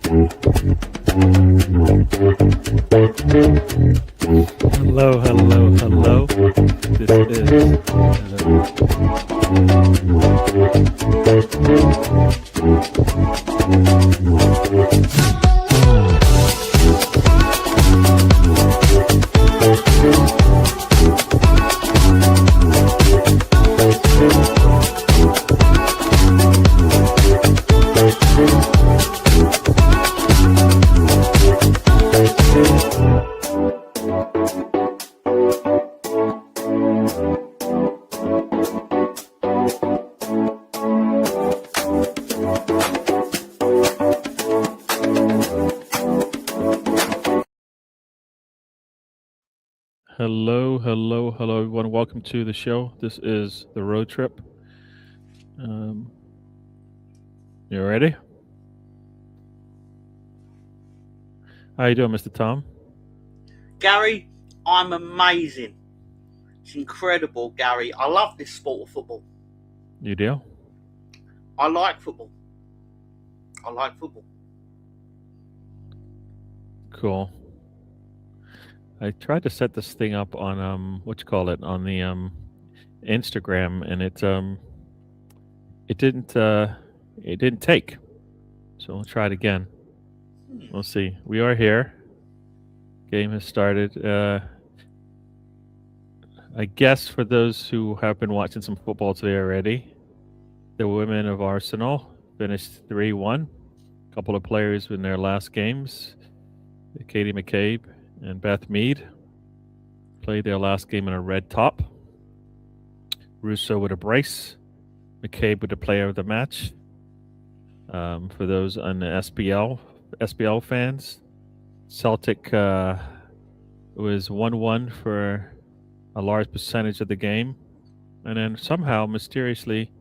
Hello, hello, hello. This is hello, everyone. Welcome to the show. This is the road trip. You ready? How you doing, Mr. Tom? Gary, I'm amazing. It's incredible, Gary. I love this sport of football. You do? I like football. Cool. I tried to set this thing up on on the Instagram, and it didn't take. So we'll try it again. We'll see. We are here. Game has started. I guess for those who have been watching some football today already, the women of Arsenal finished 3-1. A couple of players in their last games, Katie McCabe and Beth Mead, played their last game in a red top. Russo with a brace. McCabe with the player of the match. For those on the SPL fans, Celtic was 1-1 for a large percentage of the game, and then somehow mysteriously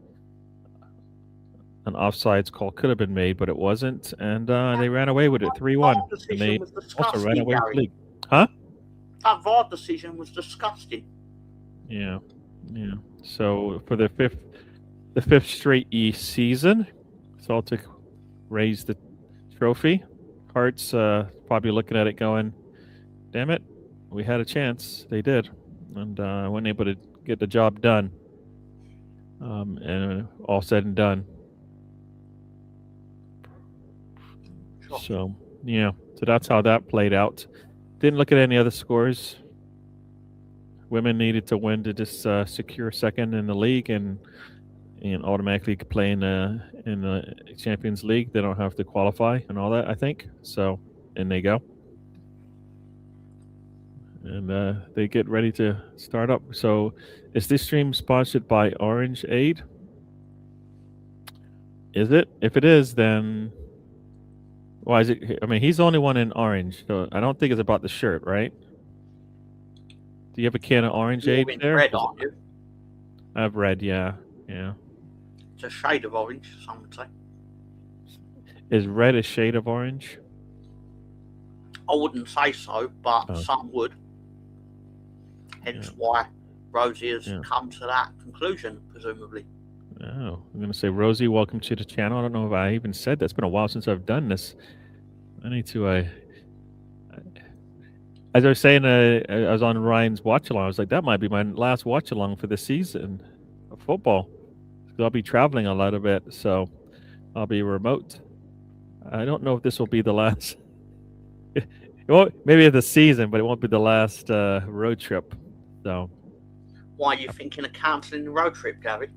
an offsides call could have been made, but it wasn't, and they ran away with it 3-1. And they also ran away with the league. Huh? That VAR decision was disgusting. Yeah. So for the fifth straight season, Celtic raised the trophy. Hearts probably looking at it going, damn it, we had a chance. They did, and weren't able to get the job done. And all said and done. Sure. So that's how that played out. Didn't look at any other scores. Women needed to win to just secure second in the league and automatically play in the Champions League. They don't have to qualify and all that, I think. So, and they go. And they get ready to start up. So, is this stream sponsored by Orange Aid? Is it? If it is, then why is it? I mean, he's the only one in orange, so I don't think it's about the shirt, right? Do you have a can of Orange Aid there? Red, aren't you? I have red, yeah. It's a shade of orange, some would say. Is red a shade of orange? I wouldn't say so, but some would. Hence why Rosie has come to that conclusion, presumably. Oh, I'm going to say, Rosie, welcome to the channel. I don't know if I even said that. It's been a while since I've done this. I need to, as I was saying, I was on Ryan's watch-along. I was like, that might be my last watch-along for the season of football. I'll be traveling a little bit, so I'll be remote. I don't know if this will be the last. Maybe the season, but it won't be the last road trip. So, why are you thinking of cancelling the road trip, Gary?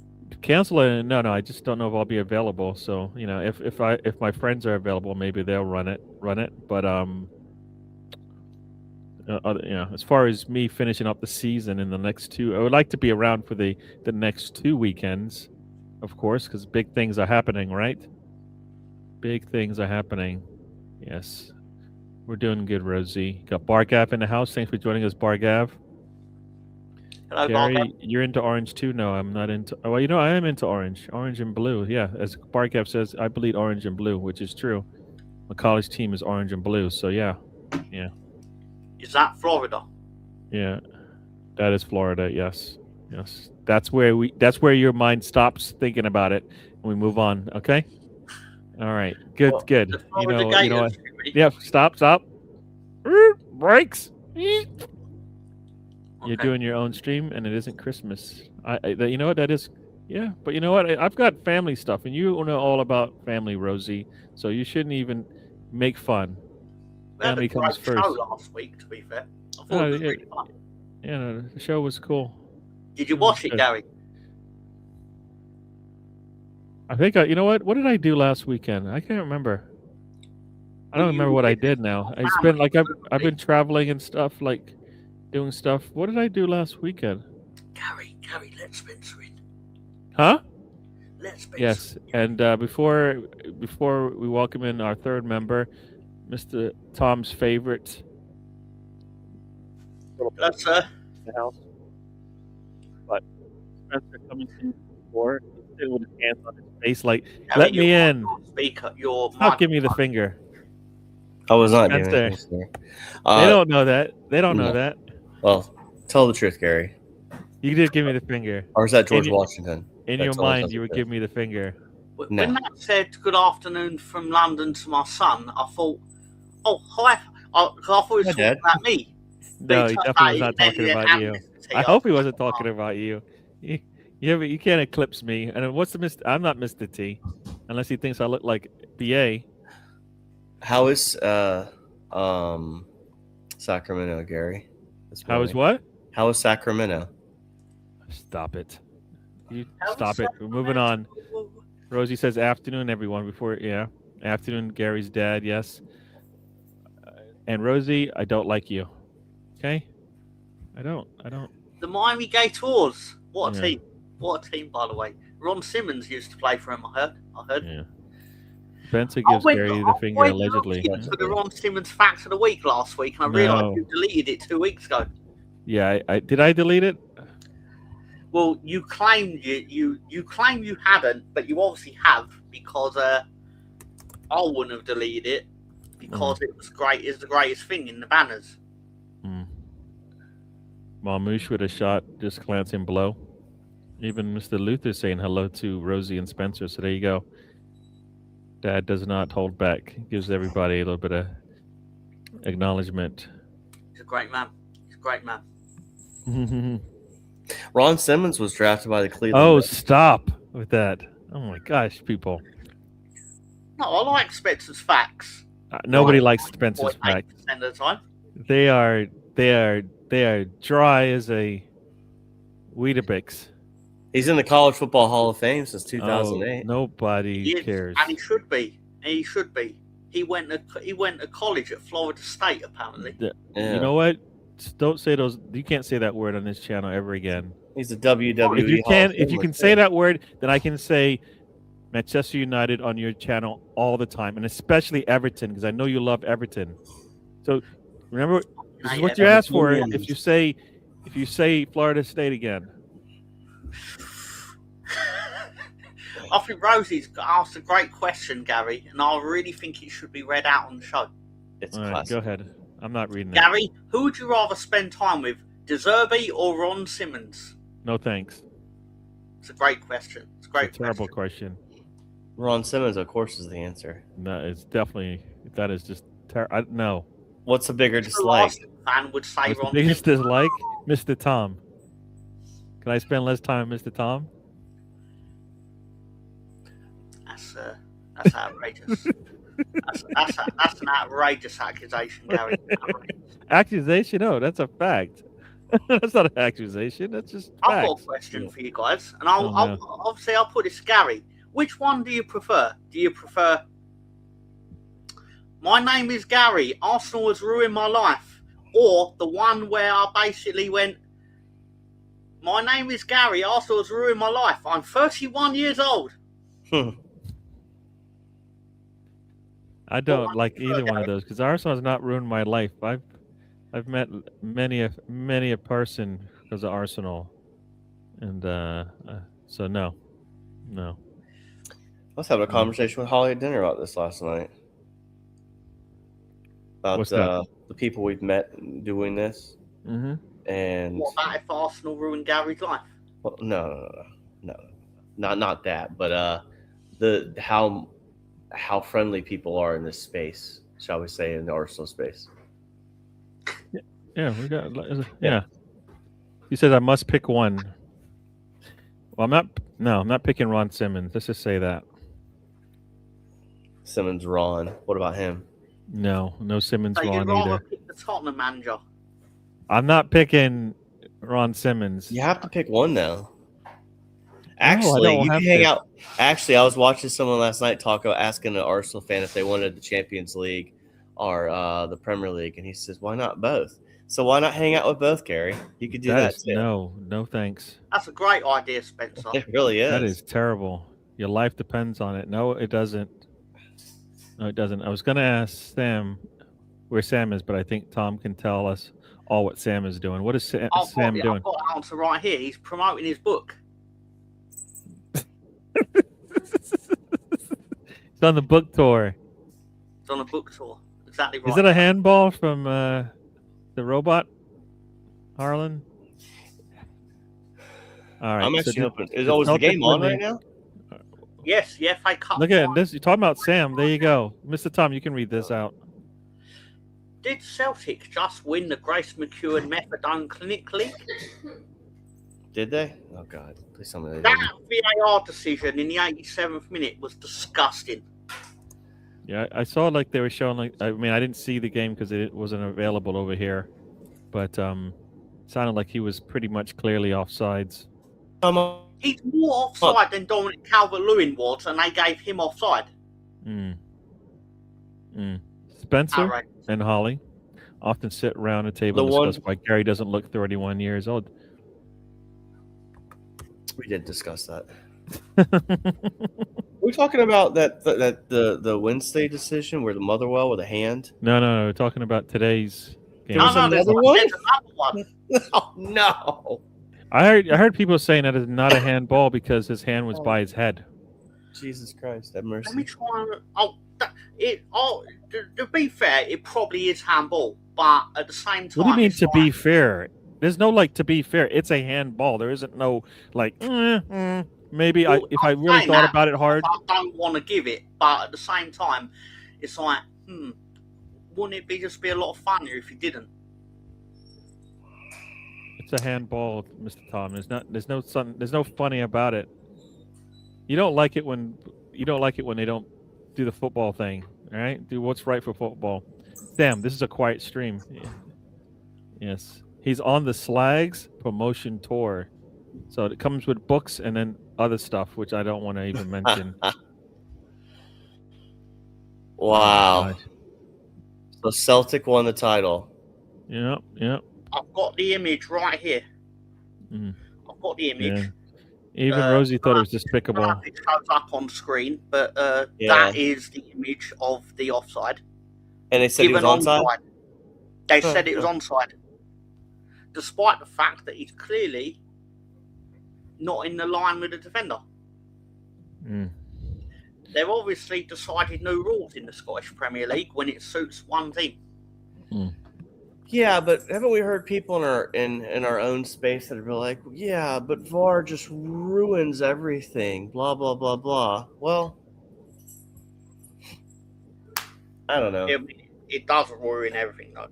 Cancel it? No. I just don't know if I'll be available. So if my friends are available, maybe they'll run it. But as far as me finishing up the season in the next two, I would like to be around for the next 2 weekends. Of course, because big things are happening, right? Big things are happening. Yes. We're doing good, Rosie. Got Bargav in the house. Thanks for joining us, Bargav. Hello, Gary, Bargav. You're into orange too? No, I'm not into... Well, I am into orange. Orange and blue, yeah. As Bargav says, I bleed orange and blue, which is true. My college team is orange and blue, so yeah. Is that Florida? Yeah. That is Florida, yes. That's where your mind stops thinking about it and we move on, okay? All right. Good. Well, Good. The You Florida know. You know what? Gators. Yep. Stop. Brakes. You're Okay. doing your own stream, and it isn't Christmas. You know what? That is. Yeah, but you know what? I've got family stuff, and you know all about family, Rosie. So you shouldn't even make fun. We had a Family comes great show first. last week, to be fair. I thought Oh, it was yeah. really fun. Yeah, no, the show was cool. Did you watch it, good. Gary? I think you know what? What did I do last weekend? I can't remember. I don't remember what I did now. It's been like I've been traveling and stuff, like doing stuff. What did I do last weekend? Gary, let Spencer in. Huh? Let Spencer Yes. in. And before we welcome in our third member, Mr. Tom's favorite. Hello, sir. The house. But Spencer coming in before, he's sitting with his hands on his face, like, Gary, let me in. Speaker, your Stop giving me the finger. I was not doing Spencer. this. They don't know that. They don't know that. Well, tell the truth, Gary. You did give me the finger. Or is that George Washington? In your mind, you would give me the finger. When that said good afternoon from London to my son, I thought, oh, hi. I thought he was talking about me. No, he definitely was not talking about you. I hope he wasn't talking about you. You can't eclipse me. And what's the Mr. I'm not Mr. T, unless he thinks I look like BA. How is Sacramento, Gary? How is what? How is Sacramento? Stop it. You stop it. We're moving on. Rosie says afternoon, everyone. Afternoon, Gary's dad. Yes. And Rosie, I don't like you. Okay. I don't. The Miami Gators. What a team! What a team, by the way. Ron Simmons used to play for him. I heard. Yeah. Spencer gives Gary the finger allegedly. For the Ron Simmons fact of the week last week, and I realised you deleted it 2 weeks ago. Yeah, did I delete it? Well, you claim you claim you hadn't, but you obviously have, because I wouldn't have deleted it because it was great. It's the greatest thing in the banners. Mamouche with a shot, just glancing below. Even Mr. Luther saying hello to Rosie and Spencer. So there you go. Dad does not hold back. Gives everybody a little bit of acknowledgement. He's a great man. Ron Simmons was drafted by the Cleveland. Oh, stop with that. Oh my gosh, people. No, I like Spencer's facts. Nobody likes Spencer's facts. 8% of the time. They are dry as a Weetabix. He's in the College Football Hall of Fame since 2008. Nobody cares. And he should be. He went to college at Florida State, apparently. Yeah. You know what? Don't say those. You can't say that word on this channel ever again. He's a WWE. If you can say that word, then I can say Manchester United on your channel all the time, and especially Everton, because I know you love Everton. So remember, this is what you asked for. If you say Florida State again. I think Rosie's asked a great question, Gary, and I really think it should be read out on the show. It's all right, go ahead. I'm not reading Gary, who would you rather spend time with, De Zerbi or Ron Simmons? No thanks. It's a great question. It's a terrible question. Ron Simmons, of course, is the answer. No, it's definitely, that is just no. What's the bigger dislike? Fan would say Ron. The biggest dislike, Mr. Tom. Can I spend less time with Mr. Tom? That's outrageous. that's an outrageous accusation, Gary. Accusation? No, that's a fact. That's not an accusation. That's just facts. I've got a question for you guys, and I'll put this to Gary. Which one do you prefer? Do you prefer "My name is Gary, Arsenal has ruined my life," or the one where I basically went, "My name is Gary, Arsenal has ruined my life. I'm 31 years old." I don't like either one of those because Arsenal has not ruined my life. I've met many a person because of Arsenal, and so no. I was having a conversation with Holly at dinner about this last night. About the people we've met doing this. Mm-hmm. And what about if Arsenal ruined Gary's life? Well, no, not that. But how how friendly people are in this space, shall we say, in the Arsenal space. Yeah, we got. Yeah. He says I must pick one. Well, I'm not. No, I'm not picking Ron Simmons. Let's just say that. Simmons, Ron. What about him? No Simmons, So you'd Ron rather either. pick the Tottenham manager. I'm not picking Ron Simmons. You have to pick one now. I Actually, don't you have can hang to. out. Actually, I was watching someone last night asking an Arsenal fan if they wanted the Champions League or the Premier League, and he says, "Why not both?" So why not hang out with both, Gary? You could do that too. No thanks. That's a great idea, Spencer. It really is. That is terrible. Your life depends on it. No, it doesn't. No, it doesn't. I was going to ask Sam where Sam is, but I think Tom can tell us all what Sam is doing. What is Sam doing? I've got the answer right here. He's promoting his book. He's on the book tour. He's on a book tour. Exactly right. Is it a handball from the robot, Harlan? All right. I'm actually so hoping. Is the game on right now? Yes, the FA Cup. Look at this. You're talking about Sam. There you go. Mr. Tom, you can read this out. Did Celtic just win the Grace McEwen Methadone Clinic League? Did they? Oh God! Please tell me they That didn't. VAR decision in the 87th minute was disgusting. Yeah, I saw like they were showing like. I mean, I didn't see the game because it wasn't available over here, but sounded like he was pretty much clearly offsides. He's more offside than Dominic Calvert-Lewin was, and they gave him offside. Spencer Outrageous. and Holly often sit around a table and discuss why Gary doesn't look 31 years old. We did discuss that. We're talking about the Wednesday decision where the Motherwell with a hand. No. We're talking about today's game. No, there's another one. Oh no! I heard people saying that it's not a handball because his hand was by his head. Jesus Christ, have mercy. Let me try and to be fair, it probably is handball, but at the same time, What do you mean to be fair? There's no like to be fair. It's a handball. There isn't no like maybe Well, if I really thought about it hard. I don't want to give it, but at the same time, it's like, wouldn't it just be a lot funnier if you didn't? It's a handball, Mr. Tom. There's no funny about it. You don't like it when they don't do the football thing. All right, do what's right for football. Damn, this is a quiet stream. Yes, he's on the Slags promotion tour, so it comes with books and then other stuff, which I don't want to even mention. Wow. So Celtic won the title. Yep. I've got the image right here. I've got the image. Yeah. Even Rosie thought it was despicable. It shows up on screen, but that is the image of the offside. And they said he was onside? They said it was onside. Despite the fact that he's clearly not in the line with the defender. They've obviously decided new rules in the Scottish Premier League when it suits one team. Yeah, but haven't we heard people in our own space that are like, yeah, but VAR just ruins everything, blah, blah, blah, blah. Well, I don't know. It does ruin everything, though.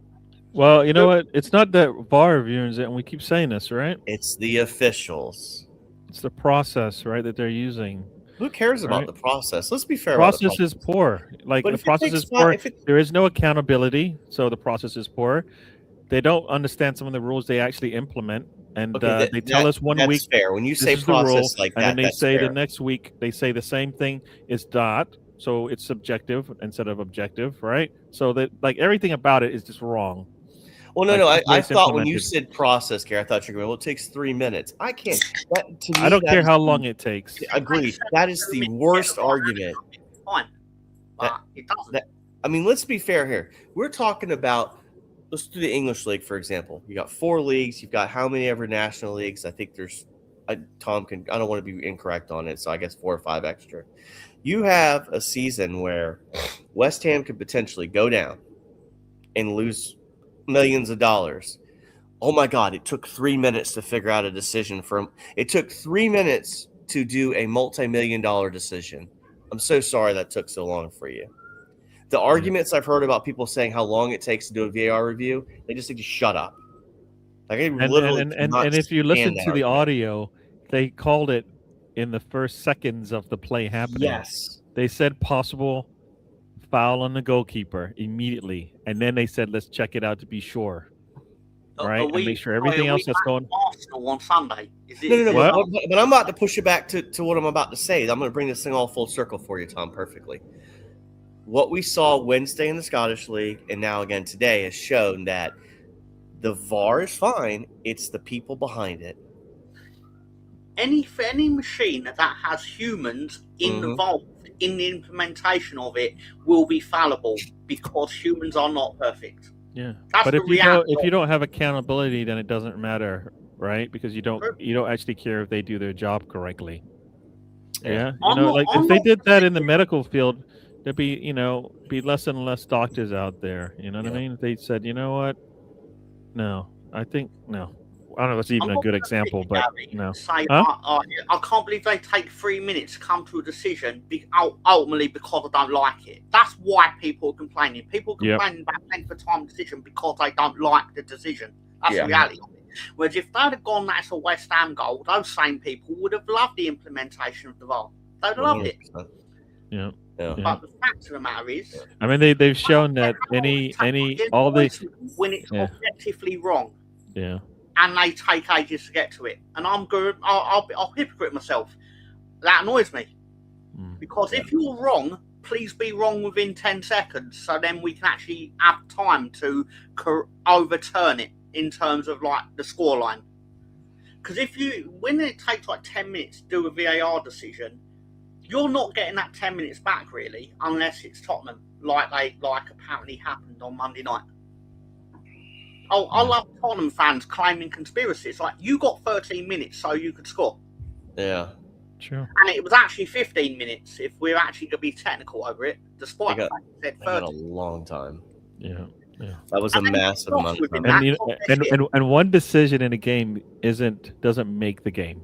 Well, you know what? It's not that VAR ruins it, and we keep saying this, right? It's the officials. It's the process, right, that they're using. Who cares about the process? Let's be fair. The process is poor. Like the process is poor. There is no accountability, so the process is poor. They don't understand some of the rules they actually implement, and they tell us one week. That's fair. When you say process like that, and then they say the next week they say the same thing is dot, so it's subjective instead of objective, right? So that like everything about it is just wrong. Well, no. I thought when you said process, Gary, I thought you were going, well, it takes 3 minutes. I can't. I don't care how long it takes. Agreed. That is the worst argument. Fine. But it doesn't. I mean, let's be fair here. We're talking about, let's do the English League, for example. You got 4 leagues. You've got how many ever national leagues? I think there's, Tom can, I don't want to be incorrect on it, so I guess 4 or 5 extra. You have a season where West Ham could potentially go down and lose millions of dollars. Oh my God, it took 3 minutes to figure out a decision it took 3 minutes to do a multi-million-dollar decision. I'm so sorry that took so long for you. The arguments I've heard about people saying how long it takes to do a VAR review, they just need to shut up. Like, I literally and if you listen to the audio, they called it in the first seconds of the play happening. Yes. They said possible foul on the goalkeeper immediately, and then they said let's check it out to be sure, right? And make sure everything else that's going. Arsenal on Sunday. No. But I'm about to push it back to what I'm about to say. I'm going to bring this thing all full circle for you, Tom, perfectly. What we saw Wednesday in the Scottish League and now again today has shown that the VAR is fine. It's the people behind it. Any machine that has humans involved in the implementation of it will be fallible because humans are not perfect. Yeah, but if you don't have accountability, then it doesn't matter, right? Because you don't actually care if they do their job correctly. Yeah, if they did that in the medical field, there'd be less and less doctors out there. You know what I mean? If they said, you know what? No, I think no. I don't know if it's even a good example, but no. I can't believe they take 3 minutes to come to a decision ultimately because I don't like it. That's why people are complaining. People are complaining about length of time decision because they don't like the decision. That's the reality of it. Whereas if they'd have gone that's a West Ham goal, those same people would have loved the implementation of the VAR. They'd have loved it. Yeah. But the fact of the matter is, I mean, they've shown that when it's objectively wrong. Yeah. And they take ages to get to it. And I'm good. I'll hypocrite myself. That annoys me. Because if you're wrong, please be wrong within 10 seconds. So then we can actually have time to overturn it in terms of like the scoreline. Because when it takes like 10 minutes to do a VAR decision, you're not getting that 10 minutes back really, unless it's Tottenham, like apparently happened on Monday night. Oh, I love Tottenham fans claiming conspiracy. It's like, you got 13 minutes so you could score. Yeah. Sure. And it was actually 15 minutes if we're actually going to be technical over it, despite the fact it said 30. A long time. Yeah. That was a massive amount of time. And one decision in a game doesn't make the game.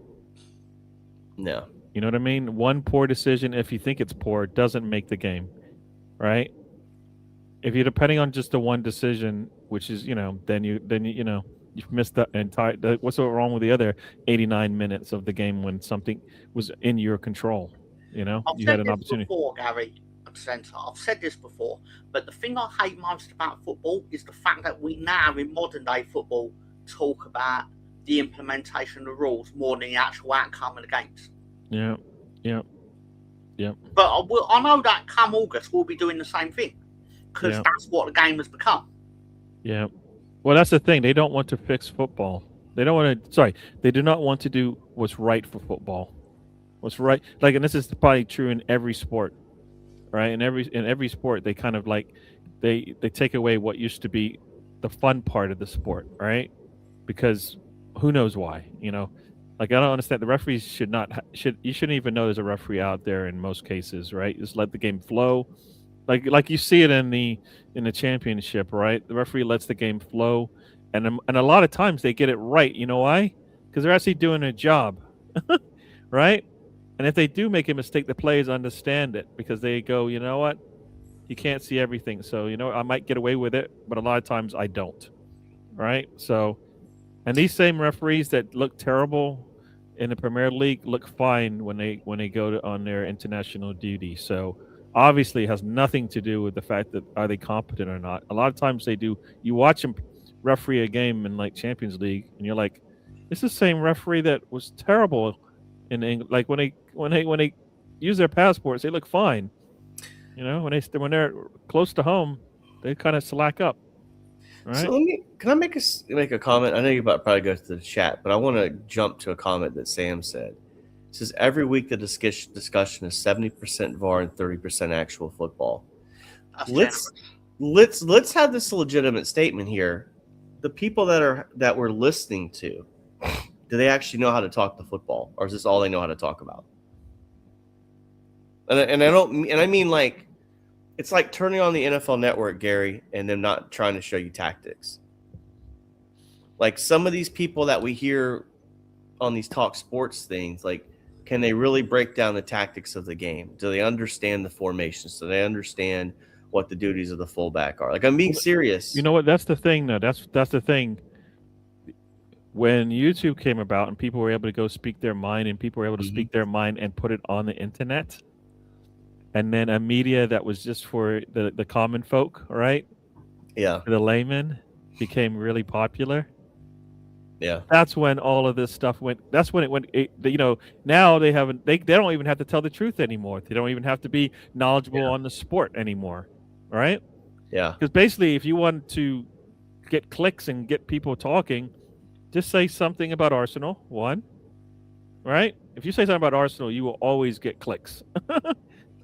No. You know what I mean? One poor decision, if you think it's poor, doesn't make the game, right? If you're depending on just the one decision, which is then you've missed the entire. What's so wrong with the other 89 minutes of the game when something was in your control? You had an opportunity. Before, Gary, I've said this before, but the thing I hate most about football is the fact that we now in modern day football talk about the implementation of the rules more than the actual outcome of the games. Yeah. But I know that come August we'll be doing the same thing because that's what the game has become. Yeah. Well, that's the thing. They don't want to fix football. They don't want to. They do not want to do what's right for football. What's right, and this is probably true in every sport, right? In every sport, they kind of they take away what used to be the fun part of the sport, right? Because who knows why? I don't understand. The referees you shouldn't even know there's a referee out there in most cases, right? Just let the game flow, like you see it in the championship, right? The referee lets the game flow, and a lot of times they get it right. You know why? Because they're actually doing their job, right? And if they do make a mistake, the players understand it because they go, you know what? You can't see everything, so I might get away with it, but a lot of times I don't, right? So. And these same referees that look terrible in the Premier League look fine when they go on their international duty. So obviously it has nothing to do with the fact that are they competent or not. A lot of times they do. You watch them referee a game in Champions League, and you're like, it's the same referee that was terrible in England. Like when they use their passports, they look fine. When they're close to home, they kind of slack up. Right. So can I make a comment? I know you probably go to the chat, but I want to jump to a comment that Sam said. It says every week the discussion is 70% VAR and 30% actual football. Let's have this legitimate statement here. The people that we're listening to, do they actually know how to talk the football, or is this all they know how to talk about? And I mean it's like turning on the NFL Network, Gary, and them not trying to show you tactics. Like some of these people that we hear on these talk sports things, can they really break down the tactics of the game? Do they understand the formations? Do they understand what the duties of the fullback are? Like, I'm being serious. You know what? That's the thing, though. That's the thing. When YouTube came about and people were able to go speak their mind, and people were able to speak their mind and put it on the internet, and then a media that was just for the common folk, right? Yeah. The layman became really popular. Yeah. That's when all of this stuff went. That's when it went. Now they haven't. They don't even have to tell the truth anymore. They don't even have to be knowledgeable on the sport anymore, right? Yeah. Because basically, if you want to get clicks and get people talking, just say something about Arsenal. One, right? If you say something about Arsenal, you will always get clicks,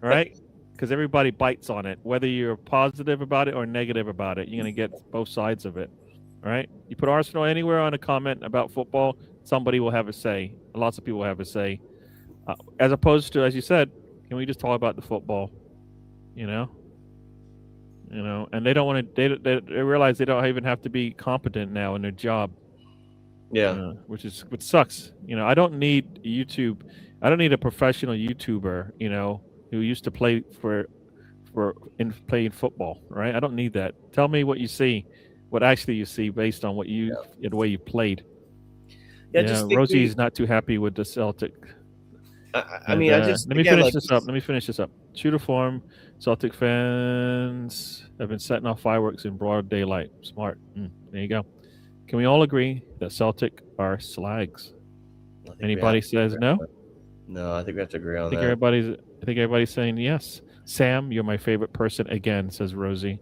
right? Because everybody bites on it, whether you're positive about it or negative about it. You're gonna get both sides of it. Right? You put Arsenal anywhere on a comment about football, somebody will have a say. Lots of people will have a say. As opposed to, as you said, can we just talk about the football? You know, and they don't want to. They realize they don't even have to be competent now in their job. Yeah. Which sucks. I don't need YouTube. I don't need a professional YouTuber. Who used to play playing football. Right? I don't need that. Tell me what you see. What actually you see based on the way you played. Yeah, Rosie's not too happy with the Celtic. I mean, let me finish this up. Let me finish this up. True to form, Celtic fans have been setting off fireworks in broad daylight. Smart. There you go. Can we all agree that Celtic are slags? Anybody says no? No, I think we have to agree on that. I think everybody's saying yes. Sam, you're my favorite person again, says Rosie.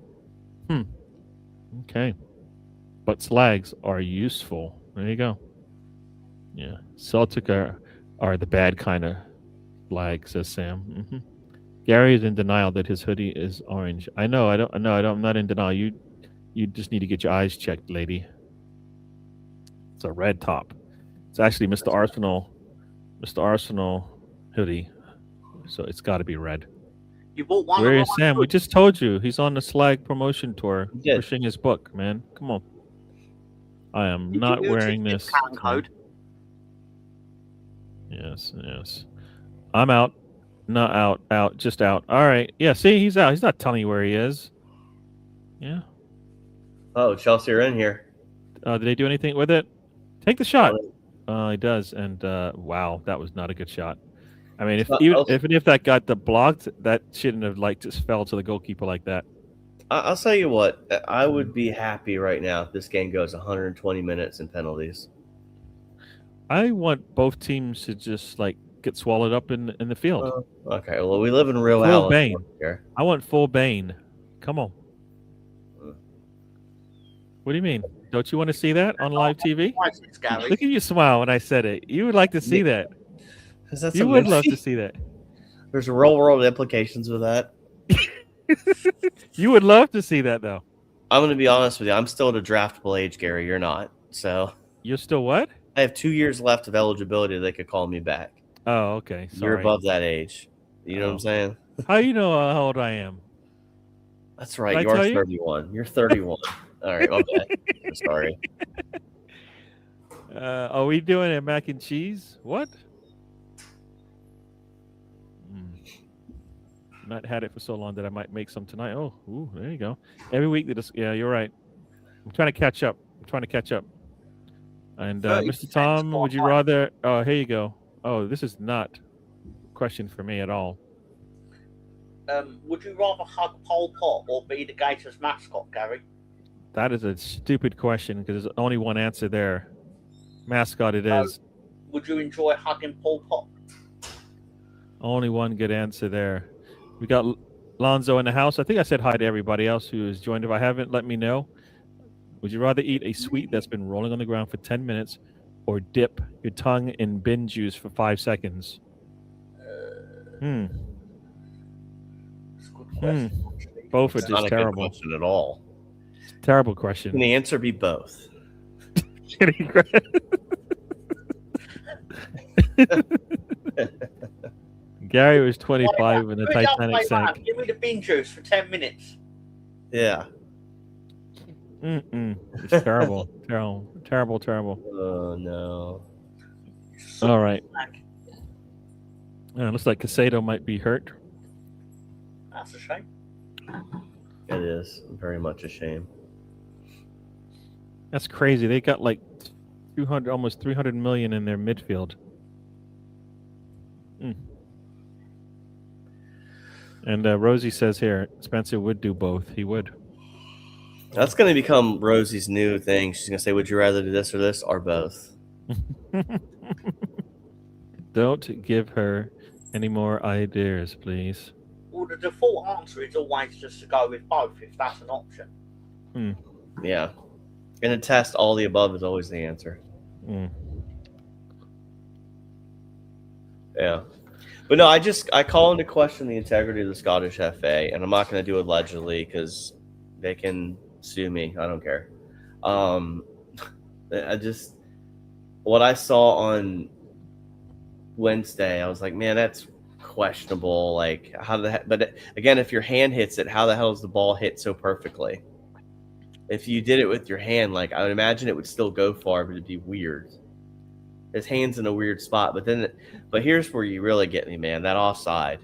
Okay. But slags are useful. There you go. Yeah. Celtic are the bad kind of flag, says Sam. Gary is in denial that his hoodie is orange. I know. I'm not in denial. You just need to get your eyes checked, lady. It's a red top. It's actually Mr. Arsenal hoodie. So it's got to be red. You bought one. Where is Sam? We just told you he's on the Slag promotion tour, pushing his book. Man, come on. I am not wearing this. Code? Yes. I'm out. Not out. Just out. All right. Yeah. See, he's out. He's not telling you where he is. Yeah. Oh, Chelsea are in here. Did they do anything with it? Take the shot. He does. And wow, that was not a good shot. I mean, if that got the blocked, that shouldn't have just fell to the goalkeeper like that. I'll tell you what, I would be happy right now if this game goes 120 minutes in penalties. I want both teams to just get swallowed up in the field. Okay, well, we live in real full Bane here. I want full Bane. Come on. What do you mean? Don't you want to see that on live TV? Look at you smile when I said it. You would like to see that. You would love to see that. There's real world implications with that. You would love to see that, though. I'm going to be honest with you. I'm still at a draftable age, Gary. You're not. So you're still what? I have 2 years left of eligibility. They could call me back. Oh, okay. Sorry. You're above that age. You know what I'm saying? How you know how old I am? That's right. You are 31. You're 31. All right. Okay. I'm sorry. Are we doing a mac and cheese? What? Not had it for so long that I might make some tonight. Oh, ooh, there you go. Every week, yeah, you're right. I'm trying to catch up. And Mr. Tom, would you rather? Oh, here you go. Oh, this is not a question for me at all. Would you rather hug Pol Pot or be the Gators mascot, Gary? That is a stupid question because there's only one answer there. Mascot it is. Would you enjoy hugging Pol Pot? Only one good answer there. We got Lonzo in the house. I think I said hi to everybody else who has joined. If I haven't, let me know. Would you rather eat a sweet that's been rolling on the ground for 10 minutes or dip your tongue in bin juice for 5 seconds? That's a good question. Both are just terrible. Not a good question at all. Terrible question. Can the answer be both? Gary was 25 when the Titanic sank. Give me the bean juice for 10 minutes. Yeah. It's terrible. Terrible. Oh, no. All right. Looks like Casado might be hurt. That's a shame. It is very much a shame. That's crazy. They got like 200, almost 300 million in their midfield. And Rosie says here, Spencer would do both. He would. That's going to become Rosie's new thing. She's going to say, would you rather do this or both? Don't give her any more ideas, please. Well, the default answer is always just to go with both if that's an option. Yeah. In a test, all the above is always the answer. Yeah. But no, I call into question the integrity of the Scottish FA, and I'm not going to do it allegedly because they can sue me. I don't care. What I saw on Wednesday, I was like, man, that's questionable. Like, but again, if your hand hits it, how the hell does the ball hit so perfectly? If you did it with your hand, like, I would imagine it would still go far, but it'd be weird. His hand's in a weird spot, but here's where you really get me, man. That offside's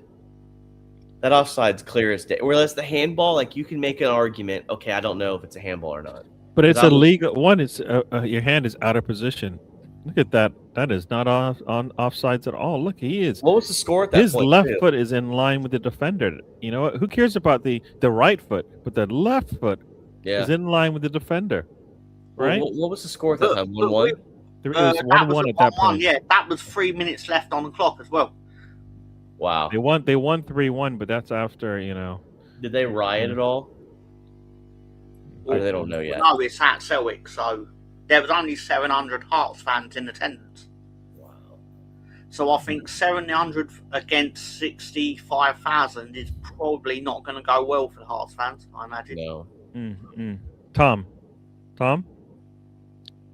clear as day. Whereas the handball, like, you can make an argument. Okay, I don't know if it's a handball or not. But it's illegal. One, it's your hand is out of position. Look at that. That is not on offsides at all. Look, he is. What was the score at that point? His left foot is in line with the defender. You know what? Who cares about the right foot? But the left foot is in line with the defender. Right? What was the score at that time? 1-1? It was 1-1 at that point. Yeah, that was 3 minutes left on the clock as well. Wow. They won 3-1, but that's after, Did they riot at all? Or they don't know yet? No, it's at Celtic, so there was only 700 Hearts fans in attendance. Wow. So I think 700 against 65,000 is probably not going to go well for the Hearts fans, I imagine. No. Tom,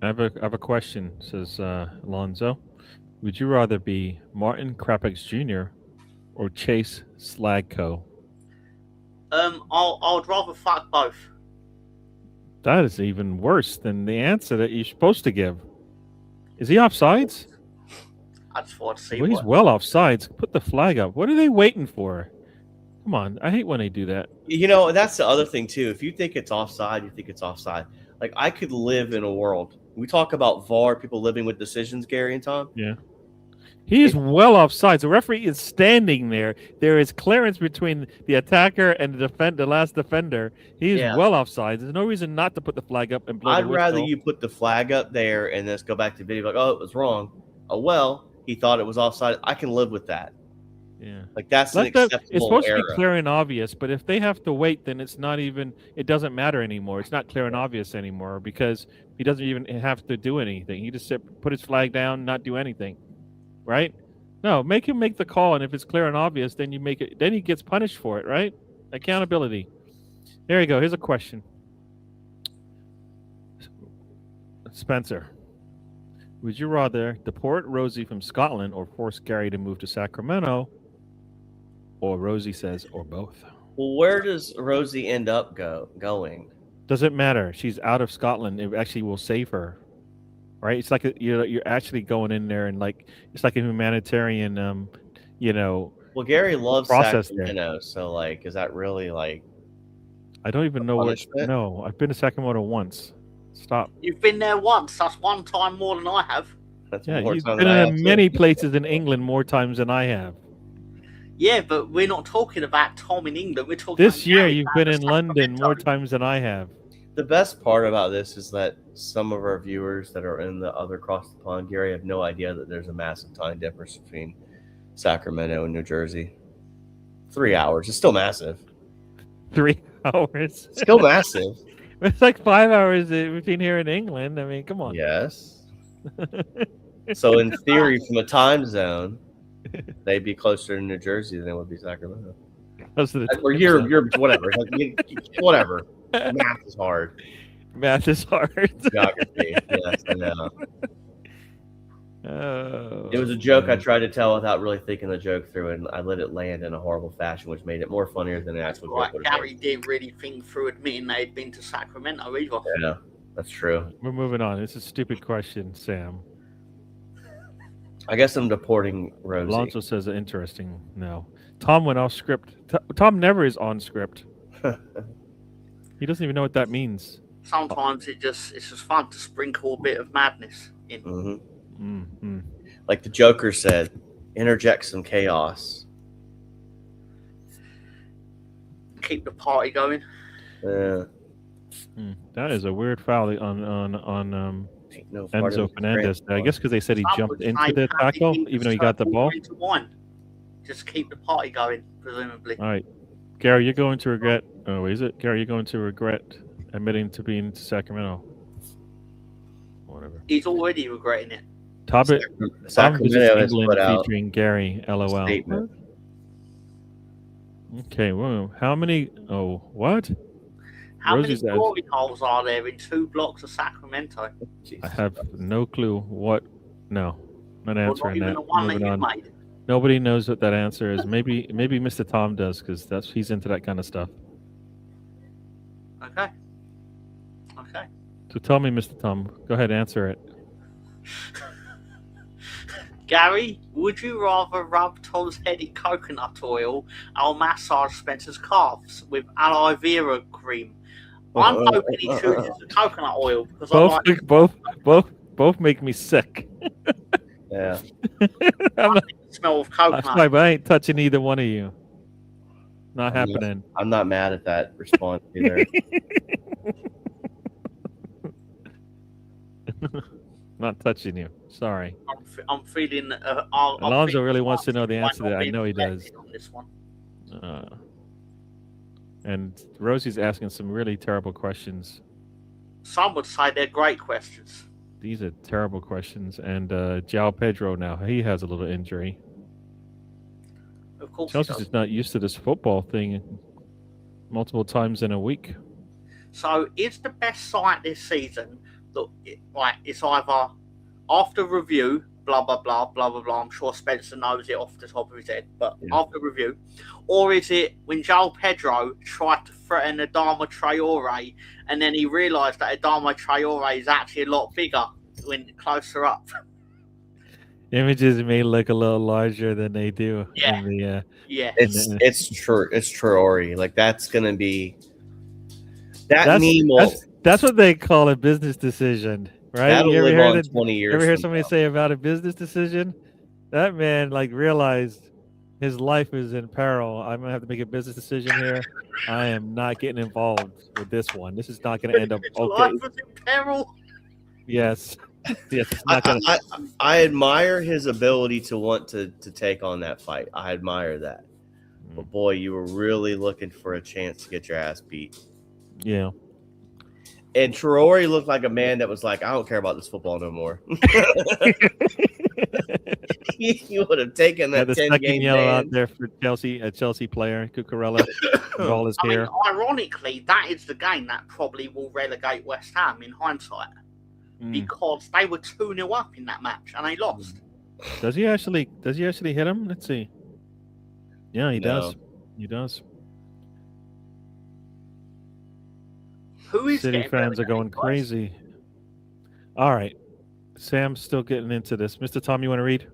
I have a question, says Alonzo. Would you rather be Martin Krapex Jr. or Chase Slagco? I'd rather fuck both. That is even worse than the answer that you're supposed to give. Is he offsides? I just want to see. Well, he's well offsides. Put the flag up. What are they waiting for? Come on. I hate when they do that. That's the other thing, too. If you think it's offside, you think it's offside. Like, I could live in a world. We talk about VAR, people living with decisions, Gary and Tom. Yeah. He is well offside. The referee is standing there. There is clearance between the attacker and the last defender. He is well offside. There's no reason not to put the flag up and blow the whistle. I'd rather you put the flag up there and let's go back to video. Like, oh, it was wrong. Oh, well, he thought it was offside. I can live with that. Yeah. Like, that's an acceptable It's supposed error. to be clear and obvious, but if they have to wait, then it's not even, it doesn't matter anymore. It's not clear and obvious anymore because he doesn't even have to do anything. He just put his flag down, not do anything. Right? No, make him make the call, and if it's clear and obvious, then you make it. Then he gets punished for it, right? Accountability. There you go. Here's a question. Spencer, would you rather deport Rosie from Scotland or force Gary to move to Sacramento? Or Rosie says, or both. Well, where does Rosie end up going? Doesn't matter. She's out of Scotland. It actually will save her. Right? It's like you're actually going in there and like it's like a humanitarian, Well, Gary loves Sacramento, so like, is that really like? I don't even know what. No, I've been to Sacramento once. Stop. You've been there once. That's one time more than I have. That's you've been in many places in England more times than I have. Yeah, but we're not talking about Tom in England. We're talking. This year, you've been in London more times than I have. The best part about this is that some of our viewers that are in the other across the pond, Gary, have no idea that there's a massive time difference between Sacramento and New Jersey. 3 hours. It's still massive. 3 hours. Still massive. It's like 5 hours between here and England. I mean, come on. Yes. So in theory, from a time zone, they'd be closer to New Jersey than it would be Sacramento. Or you're whatever. Whatever. Math is hard. Math is hard. Geography. Yes, I know. Oh, it was a joke I tried to tell without really thinking the joke through, and I let it land in a horrible fashion, which made it more funnier than the actual joke would have been. Gary didn't really think through admitting they'd been to Sacramento either. Yeah, that's true. We're moving on. It's a stupid question, Sam. I guess I'm deporting Rosie. Alonso says interesting. No, Tom went off script. Tom never is on script. He doesn't even know what that means. Sometimes it's just fun to sprinkle a bit of madness in. Mm-hmm. Like the Joker said, interject some chaos. Keep the party going. Yeah. That is a weird foul on No part Enzo of the Fernandez. I guess because they said he Some jumped would into say the happy tackle, keep even though he the got the circle ball. into one. Just keep the party going, presumably. All right, Gary, you're going to regret. Oh, is it Gary? You're going to regret admitting to being to Sacramento. Whatever. He's already regretting it. Tom Sacramento visits has England put out featuring Gary. LOL. statement. Okay, well, how many? Oh, what? How Rosie's many ad- glory holes are there in 2 blocks of Sacramento? I have no clue what. No, not Well, not answering even that. the one that Moving you on. made. Nobody knows what that answer is. Maybe Mr. Tom does because he's into that kind of stuff. Okay. So tell me, Mr. Tom. Go ahead, answer it. Gary, would you rather rub Tom's head in coconut oil or massage Spencer's calves with aloe vera cream? I'm hoping he chooses the coconut oil because I like Both make me sick. Yeah. the smell of I'm coconut. sorry, but I ain't touching either one of you. Not happening. I'm not mad at that response either. Not touching you. Sorry. I'm feeling. Alonso really wants to know the answer to that. I know he does. On this one. And Rosie's asking some really terrible questions. Some would say they're great questions. These are terrible questions. And João Pedro now, he has a little injury. Of course, Chelsea's just not used to this football thing multiple times in a week. So, is the best site this season that it's either after review, blah blah blah blah blah blah. I'm sure Spencer knows it off the top of his head, but after review, or is it when João Pedro tried to threaten Adama Traore and then he realised that Adama Traore is actually a lot bigger when closer up? Images may look a little larger than they do. Yeah. In the, It's true. It's Traore. Like that's gonna be that meme. That's what they call a business decision, right? That'll You ever live hear on 20 years. Ever hear from somebody now. say about a business decision? That man realized his life is in peril. I'm gonna have to make a business decision here. I am not getting involved with this one. This is not gonna end up okay. Life is in peril. Yes. Yes. It's not gonna... I admire his ability to want to take on that fight. I admire that. But boy, you were really looking for a chance to get your ass beat. Yeah. And Traore looked like a man that was like, I don't care about this football no more. He would have taken that the 10 second game yellow ban. out there for Chelsea, a Chelsea player, Cucurella, with all his hair. Ironically, that is the game that probably will relegate West Ham in hindsight because they were 2-0 up in that match and they lost. Does he actually hit him? Let's see. Yeah, he No. does. He does. Who is City getting fans are relegated, going guys? crazy. All right. Sam's still getting into this. Mr. Tom, you want to read?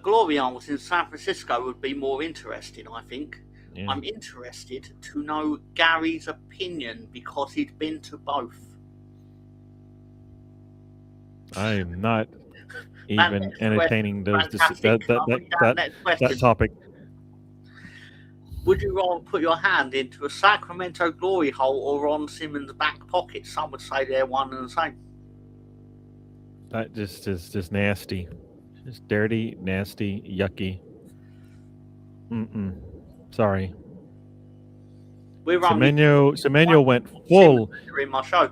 Glory holes in San Francisco would be more interesting, I think. Yeah. I'm interested to know Gary's opinion because he'd been to both. I am not even next entertaining Fantastic. that topic. Would you rather put your hand into a Sacramento glory hole or Ron Simmons' back pocket? Some would say they're one and the same. That just is just nasty. Just dirty, nasty, yucky. Sorry. Semenyo went full in my show.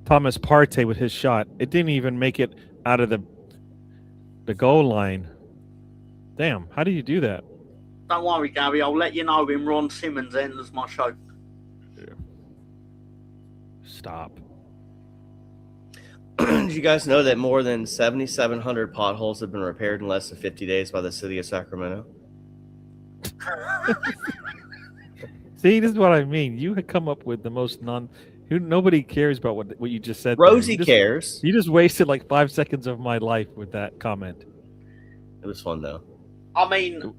Thomas Partey with his shot. It didn't even make it out of the goal line. Damn, how do you do that? Don't worry, Gary. I'll let you know when Ron Simmons ends my show. Stop. Did you guys know that more than 7,700 potholes have been repaired in less than 50 days by the city of Sacramento? See, this is what I mean. You had come up with the most nobody cares about what you just said. Rosie cares. You just wasted like 5 seconds of my life with that comment. It was fun though. I mean,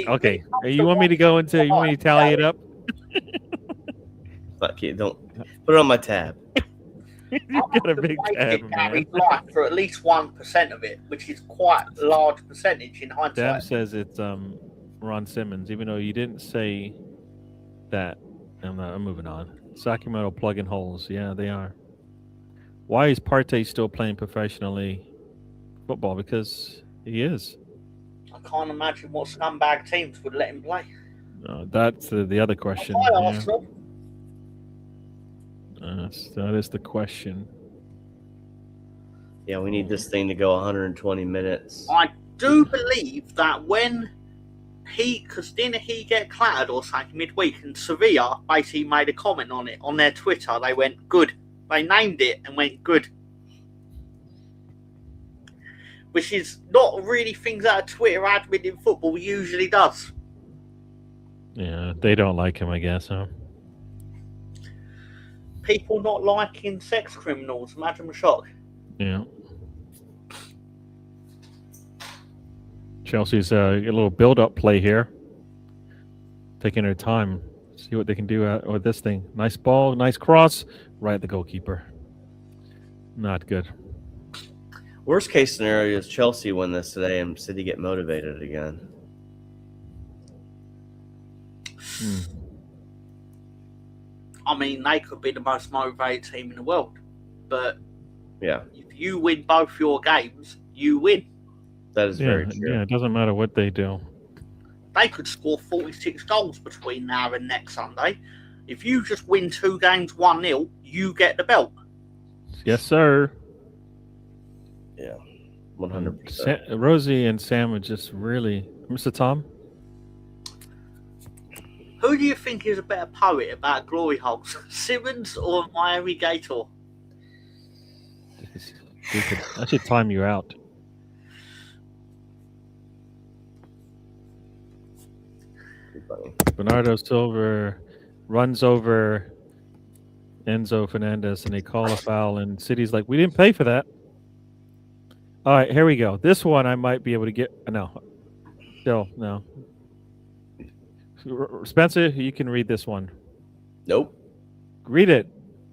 Okay, you want me to go into? You want me to tally it up? Fuck you! Don't put it on my tab. You got a big tab, man. Life for at least 1% of it, which is quite a large percentage in hindsight. Dab says it's Ron Simmons, even though you didn't say that. I'm moving on. Sacramento plugging holes. Yeah, they are. Why is Partey still playing professionally football? Because he is. I can't imagine what scumbag teams would let him play. That's the other question. Hi, Yeah. Arsenal. That is the question. Yeah, we need this thing to go 120 minutes. I do believe that when because didn't he get clattered or something midweek, and Sevilla basically made a comment on it on their Twitter. They went good. They named it and went good, which is not really things that a Twitter admin in football usually does. Yeah, they don't like him, I guess, huh? People not liking sex criminals. Imagine the shock. Yeah. Chelsea's a little build-up play here. Taking their time. See what they can do with this thing. Nice ball, nice cross. Right at the goalkeeper. Not good. Worst case scenario is Chelsea win this today and City get motivated again. I mean, they could be the most motivated team in the world. But yeah, if you win both your games, you win. That is very true. Yeah, it doesn't matter what they do. They could score 46 goals between now and next Sunday. If you just win 2 games 1-0, you get the belt. Yes, sir. Yeah, 100%. Rosie and Sam are just really... Mr. Tom? Who do you think is a better poet about glory holes, Simmons or Miami Gator? I should time you out. Bernardo Silva runs over Enzo Fernandez and they call a foul, and City's like, we didn't pay for that. All right, here we go. This one I might be able to get. No. Still, no. Spencer, you can read this one. Nope. Read it.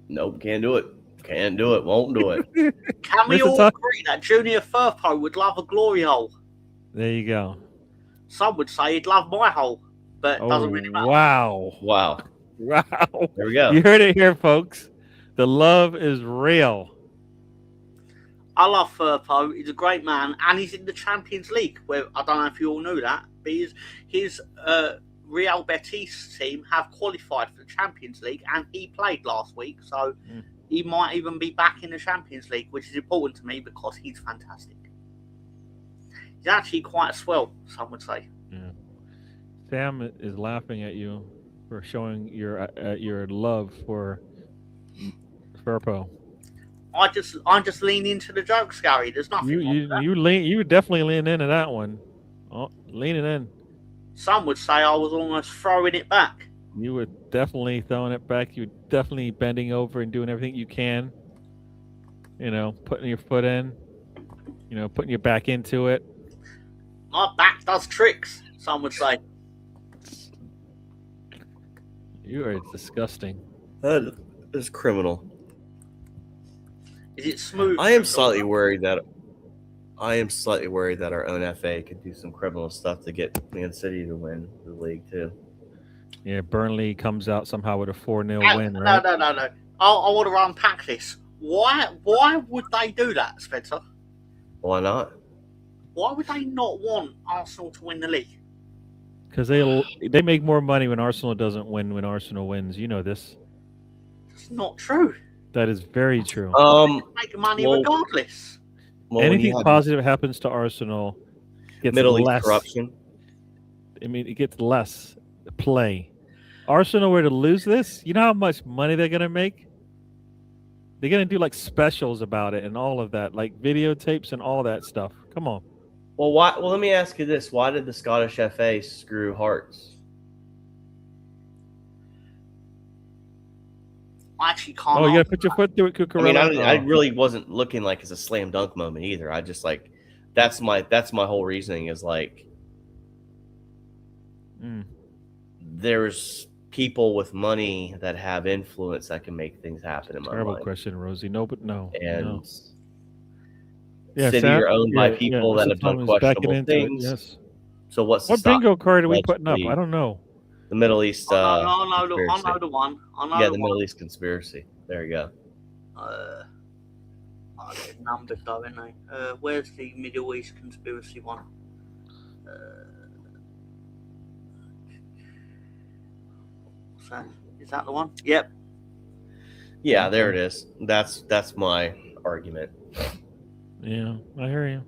Nope, can't do it. Can't do it. Won't do it. Can we all agree that Junior Firpo would love a glory hole? There you go. Some would say he'd love my hole, but it doesn't really matter. Wow. Wow. There we go. You heard it here, folks. The love is real. I love Firpo. He's a great man, and he's in the Champions League. Where I don't know if you all knew that, but his Real Betis team have qualified for the Champions League, and he played last week, so he might even be back in the Champions League, which is important to me because he's fantastic. He's actually quite swell, some would say. Yeah. Sam is laughing at you for showing your love for Firpo. I just lean into the jokes, Gary. There's nothing. You definitely lean into that one. Oh, leaning in. Some would say I was almost throwing it back. You were definitely throwing it back. You were definitely bending over and doing everything you can. You know, putting your foot in. You know, putting your back into it. My back does tricks, some would say. You are disgusting. That is criminal. Is it smooth? I am slightly worried that our own FA could do some criminal stuff to get Man City to win the league too. Yeah, Burnley comes out somehow with a 4-0 win, right? No. I want to unpack this. Why would they do that, Spencer? Why not? Why would they not want Arsenal to win the league? Because they make more money when Arsenal doesn't win when Arsenal wins. You know this. It's not true. That is very true. They make money regardless. Well, anything positive happens to Arsenal gets Middle East less corruption. I mean, it gets less play. Arsenal were to lose this, you know how much money they're going to make? They're going to do like specials about it and all of that, like videotapes and all that stuff. Come on. Well, why? Well, let me ask you this: why did the Scottish FA screw Hearts? I actually can't. Oh, you got to put your foot through it, Cucurella. I mean, I really wasn't looking like it's a slam dunk moment either. I just like That's my whole reasoning is like there's people with money that have influence that can make things happen in my Terrible mind. question, Rosie. No, but no. And no. Yeah, cities are owned by people that Mr. have done Tom is backing questionable into things. It, yes. So what's What bingo card are we putting up? I don't know. The Middle East. I know the one. The Middle East conspiracy. There you go. There's numbers though, isn't they? Where's the Middle East conspiracy one? Is that the one? Yep. Yeah, there it is. That's my argument. Yeah, I hear you.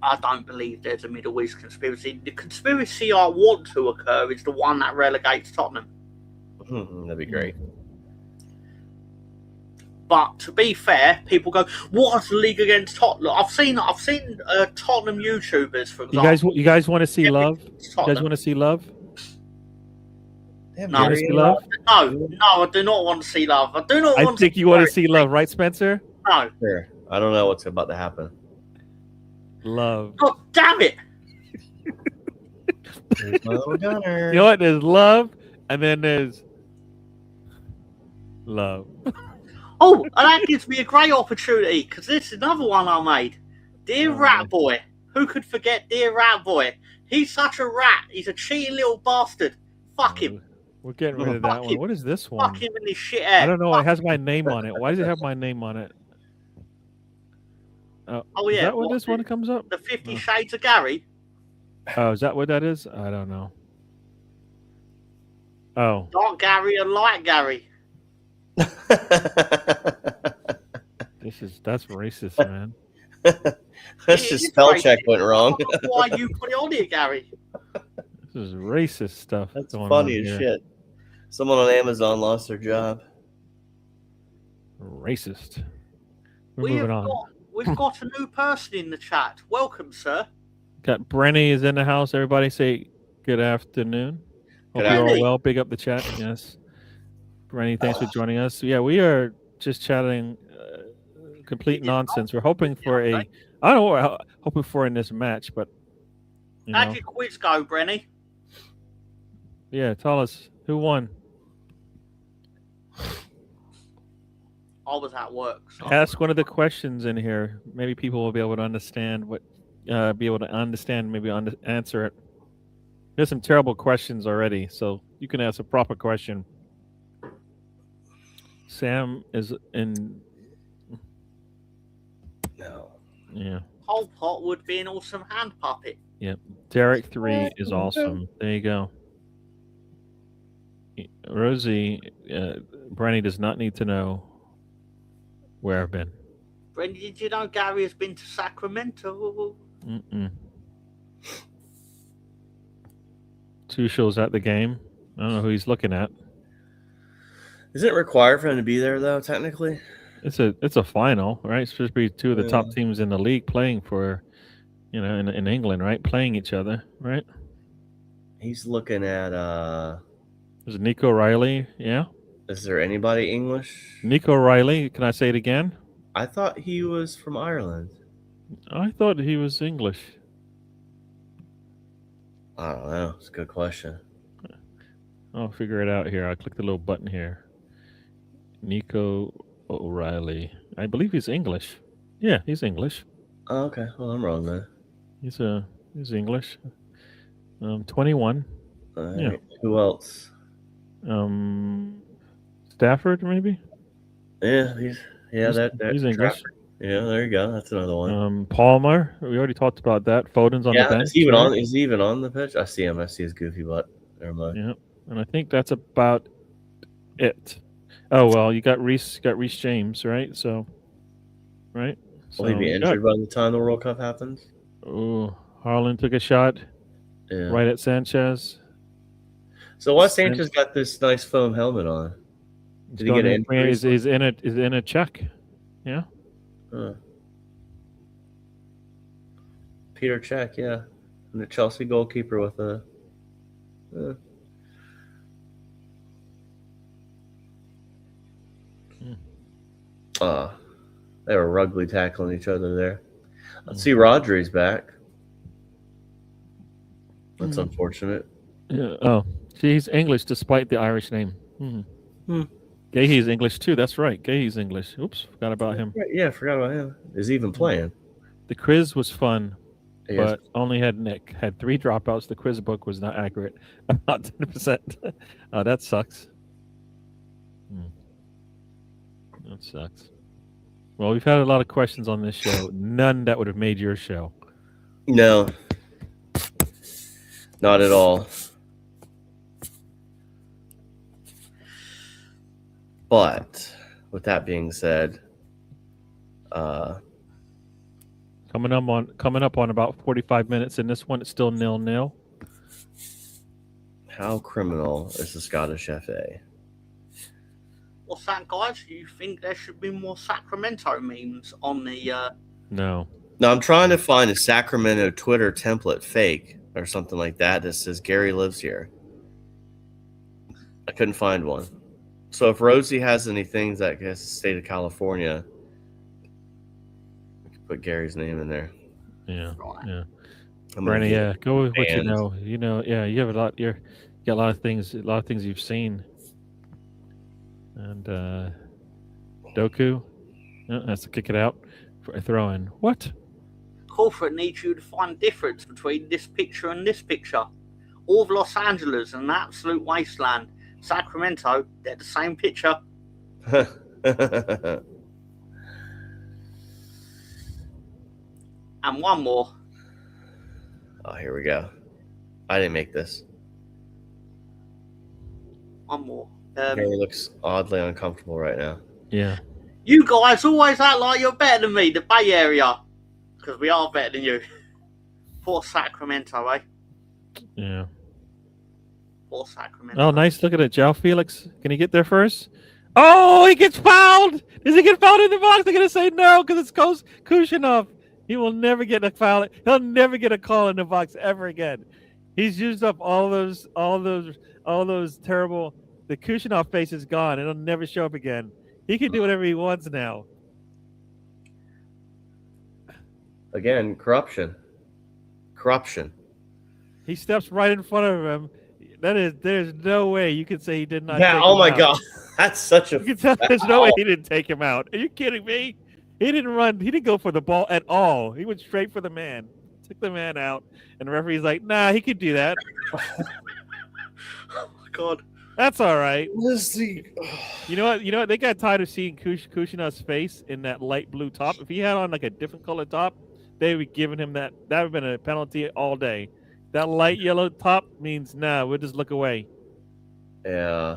I don't believe there's a Middle East conspiracy. The conspiracy I want to occur is the one that relegates Tottenham. That'd be great. But to be fair, people go, "What's the league against Tottenham?" I've seen Tottenham YouTubers, for example. You guys want to see love? You guys want to see love? No, no, I do not want to see love. I do not. I think you want to see love, right, Spencer? No. Sure. I don't know what's about to happen. Love. God damn it! You know what? There's love, and then there's love. Oh, and that gives me a great opportunity because this is another one I made. Dear Rat Boy. Who could forget Dear Rat Boy? He's such a rat. He's a cheating little bastard. Fuck him. We're getting rid of that one. What is this one? Fuck him in his shit air. I don't know. It has my name on it. Why does it have my name on it? Oh yeah. Is that what this one comes up? The 50 Shades of Gary. Oh, is that what that is? I don't know. Oh. Dark Gary and Light Gary. That's racist, man. That's just spell check went wrong. Why you put it on here, Gary? This is racist stuff. That's funny as shit. Someone on Amazon lost their job. Racist. We're moving on. We've got a new person in the chat. Welcome, sir. Got Brenny is in the house. Everybody say good afternoon. Hope you're all well. Big up the chat. Yes. Brenny, thanks for joining us. Yeah, we are just chatting complete nonsense. We're hoping for I don't know what we're hoping for in this match, but how'd your quiz go, Brenny? Yeah, tell us who won. I was at work. So. Ask one of the questions in here. Maybe people will be able to understand maybe answer it. There's some terrible questions already, so you can ask a proper question. Sam is in. No. Yeah. Pol Pot would be an awesome hand puppet. Yep. Derek 3 is awesome. There you go. Rosie, Brenny does not need to know where I've been. Brenny, did you know Gary has been to Sacramento? Tuchel's at the game. I don't know who he's looking at. Is it required for him to be there though? Technically, it's a final, right? It's supposed to be two of the top teams in the league playing for, in England, right? Playing each other, right? He's looking at. Is it Nico Riley? Yeah. Is there anybody English? Nico Riley. Can I say it again? I thought he was from Ireland. I thought he was English. I don't know. It's a good question. I'll figure it out here. I'll click the little button here. Nico O'Reilly. I believe he's English. Yeah, he's English. Oh, okay. Well, I'm wrong then. He's English. 21. Right. Yeah. Who else? Stafford, maybe. Yeah, he's English. Trafford. Yeah, there you go. That's another one. Palmer. We already talked about that. Foden's on the bench. Is he even on the pitch? I see him. I see his goofy butt. Never mind. Yeah, and I think that's about it. Oh well, you got Reece James, right? So, right. Will he be injured by the time the World Cup happens? Oh, Haaland took a shot right at Sanchez. So why Sanchez got this nice foam helmet on? Did he get an injury? Is in a check? Yeah. Peter Cech, yeah, and the Chelsea goalkeeper with a. They were rugby tackling each other there. Let's see, Rodri's back. That's unfortunate. Yeah. Oh, he's English despite the Irish name. Gahey's English too. That's right. Gahey's English. Oops, forgot about him. Right, yeah, forgot about him. Is he even playing? The quiz was fun, He but only had 3 dropouts. The quiz book was not accurate. About 10%. Oh, that sucks. That sucks. Well, we've had a lot of questions on this show. None that would have made your show. No, not at all. But with that being said, coming up on about 45 minutes in this one, it's still 0-0. how criminal is the Scottish FA? What's that, guys? You think there should be more Sacramento memes on the? No. No, I'm trying to find a Sacramento Twitter template fake or something like that that says Gary lives here. I couldn't find one. So if Rosie has any things that guess the state of California, we could put Gary's name in there. Yeah. Yeah. Bernie, Bernie, go with what you know. You know, you have a lot. You got a lot of things you've seen. And Doku, has to kick it out for a throw in. What? Corporate needs you to find difference between this picture and this picture. All of Los Angeles an absolute wasteland. Sacramento, they're the same picture. And one more. Oh, here we go. I didn't make this. One more. Gary looks oddly uncomfortable right now. Yeah. You guys always act like you're better than me, the Bay Area. Because we are better than you. Poor Sacramento, eh? Yeah. Poor Sacramento. Oh, nice. Look at it. João Felix. Can he get there first? Oh, he gets fouled. Does he get fouled in the box? They're going to say no because it's Kushinoff. He will never get a foul. He'll never get a call in the box ever again. He's used up all those terrible. The Kushinoff face is gone. It'll never show up again. He can do whatever he wants now. Again, corruption. He steps right in front of him. There's no way you could say he did not. Yeah. Oh my God, that's such a. You can tell there's no way he didn't take him out. Are you kidding me? He didn't run. He didn't go for the ball at all. He went straight for the man. Took the man out, and the referee's like, "Nah, he could do that." Oh my God. That's all right. Listen. You know what? They got tired of seeing Kushina's face in that light blue top. If he had on like a different color top, they would be giving him that. That would have been a penalty all day. That light yellow top means nah. We'll just look away. Yeah.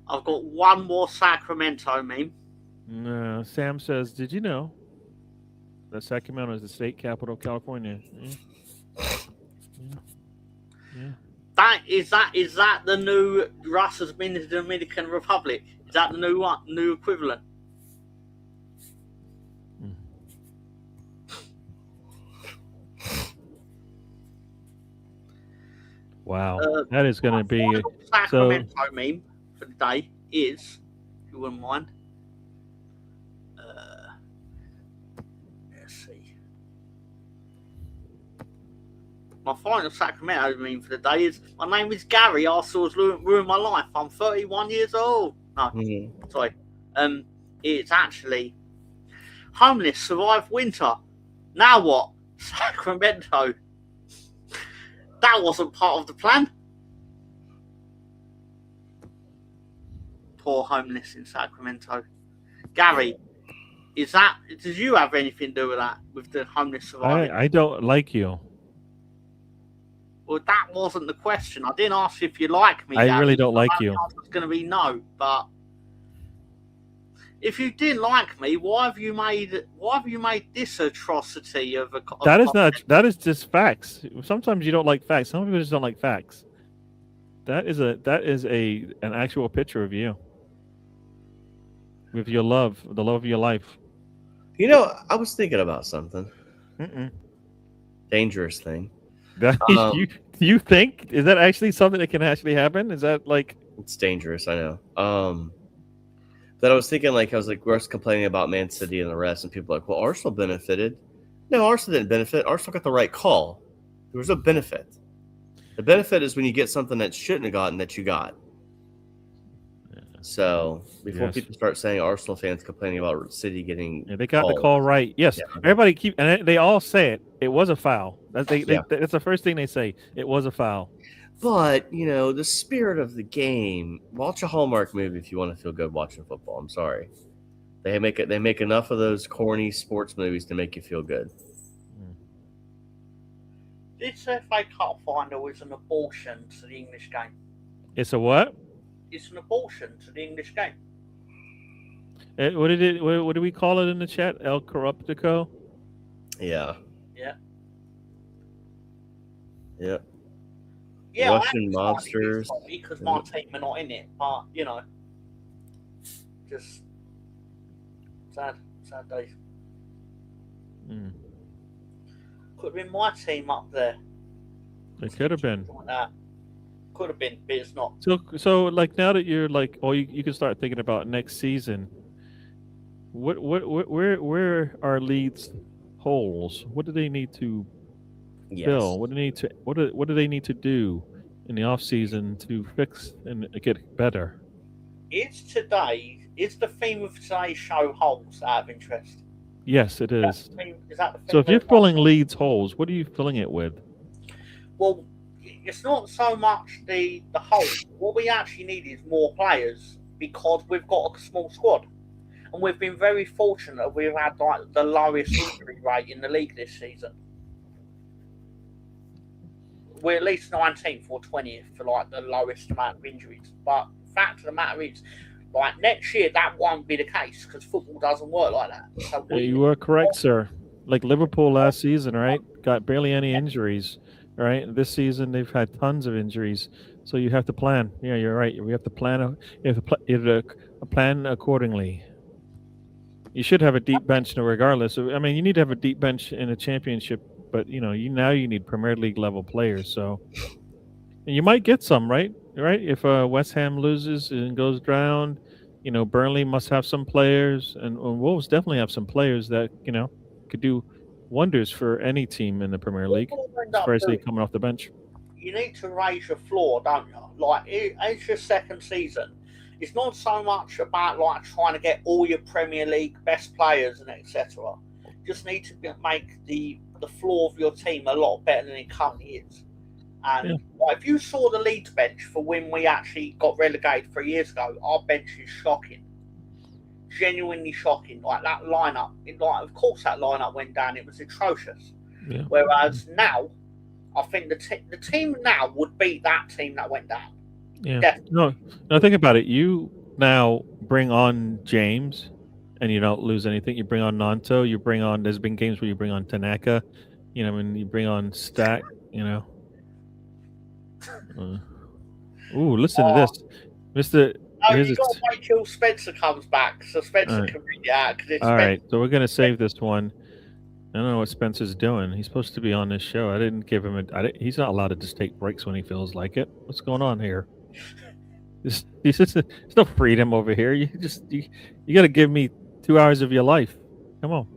I've got one more Sacramento meme. No, Sam says, "Did you know that Sacramento is the state capital of California?" Yeah. Is that the new Russ has been to the Dominican Republic? Is that the new one, new equivalent? Wow, that is going to be Sacramento meme for the day is, if you wouldn't mind. Let's see. My final Sacramento meme for the day is, my name is Gary. Arsenal's ruined my life. I'm 31 years old. No, sorry. It's actually homeless survived winter. Now what? Sacramento. That wasn't part of the plan. Poor homeless in Sacramento. Gary, did you have anything to do with that, with the homeless surviving? I don't like you. Well, that wasn't the question. I didn't ask if you like me. I Gary. really don't like you. The answer was going to be no, but if you didn't like me, why have you made this atrocity of a? That is just facts. Sometimes you don't like facts. Some people just don't like facts. That is an actual picture of you with your love, the love of your life. You know, I was thinking about something. Dangerous thing. You think? Is that actually something that can actually happen? Is that like? It's dangerous, I know. That I was thinking, like, we're complaining about Man City and the rest, and people are like, well, Arsenal benefited. No, Arsenal didn't benefit. Arsenal got the right call. There was no benefit. The benefit is when you get something that shouldn't have gotten that you got. So before people start saying Arsenal fans complaining about City getting, they got the call right. Yes, everybody and they all say it. It was a foul. That's the first thing they say. It was a foul. But the spirit of the game. Watch a Hallmark movie if you want to feel good watching football. I'm sorry, they make enough of those corny sports movies to make you feel good. This FA Cup final is an abortion to the English game. It's a what? It's an abortion to the English game. What did we call it in the chat? El Corruptico? Yeah. Yeah. Yep. Yeah, Russian monsters. Because my team are not in it, but just sad days. Could have been my team up there. It could have been. Like that. Could have been, but it's not. So like now that you're like, you can start thinking about next season. Where are Leeds holes? What do they need to fill? What do they need to do in the off season to fix and get better? Is the theme of today's show holes out of interest? Yes, it is. Is that the theme? So if you're filling Leeds holes, what are you filling it with? Well, it's not so much the hole. What we actually need is more players because we've got a small squad. And we've been very fortunate. We've had like the lowest injury rate in the league this season. We're at least 19th or 20th for like the lowest amount of injuries. But the fact of the matter is, like next year that won't be the case because football doesn't work like that. So you are correct, sir. Like Liverpool last season, right? Got barely any injuries, right? This season they've had tons of injuries. So you have to plan. Yeah, you're right. We have to plan. You have to plan accordingly. You should have a deep bench, regardless. I mean, you need to have a deep bench in a championship, but you need Premier League level players. So, and you might get some, right? Right? If West Ham loses and goes down, Burnley must have some players, and Wolves definitely have some players that could do wonders for any team in the Premier League, especially coming off the bench. You need to raise your floor, don't you? Like it's your second season. It's not so much about like trying to get all your Premier League best players and etc. Just need to make the floor of your team a lot better than it currently is. And if you saw the Leeds bench for when we actually got relegated 3 years ago, our bench is shocking, genuinely shocking. Like that lineup, of course that lineup went down. It was atrocious. Yeah. Whereas now, I think the team now would beat that team that went down. Yeah. Definitely. No, think about it. You now bring on James, and you don't lose anything. You bring on Nanto. You bring on. There's been games where you bring on Tanaka. When you bring on Stack. Listen to this, Mister. You got to wait till Spencer comes back, so Spencer can read it out. All right, so we're gonna save this one. I don't know what Spencer's doing. He's supposed to be on this show. I didn't give him he's not allowed to just take breaks when he feels like it. What's going on here? There's no freedom over here. You got to give me 2 hours of your life. Come on,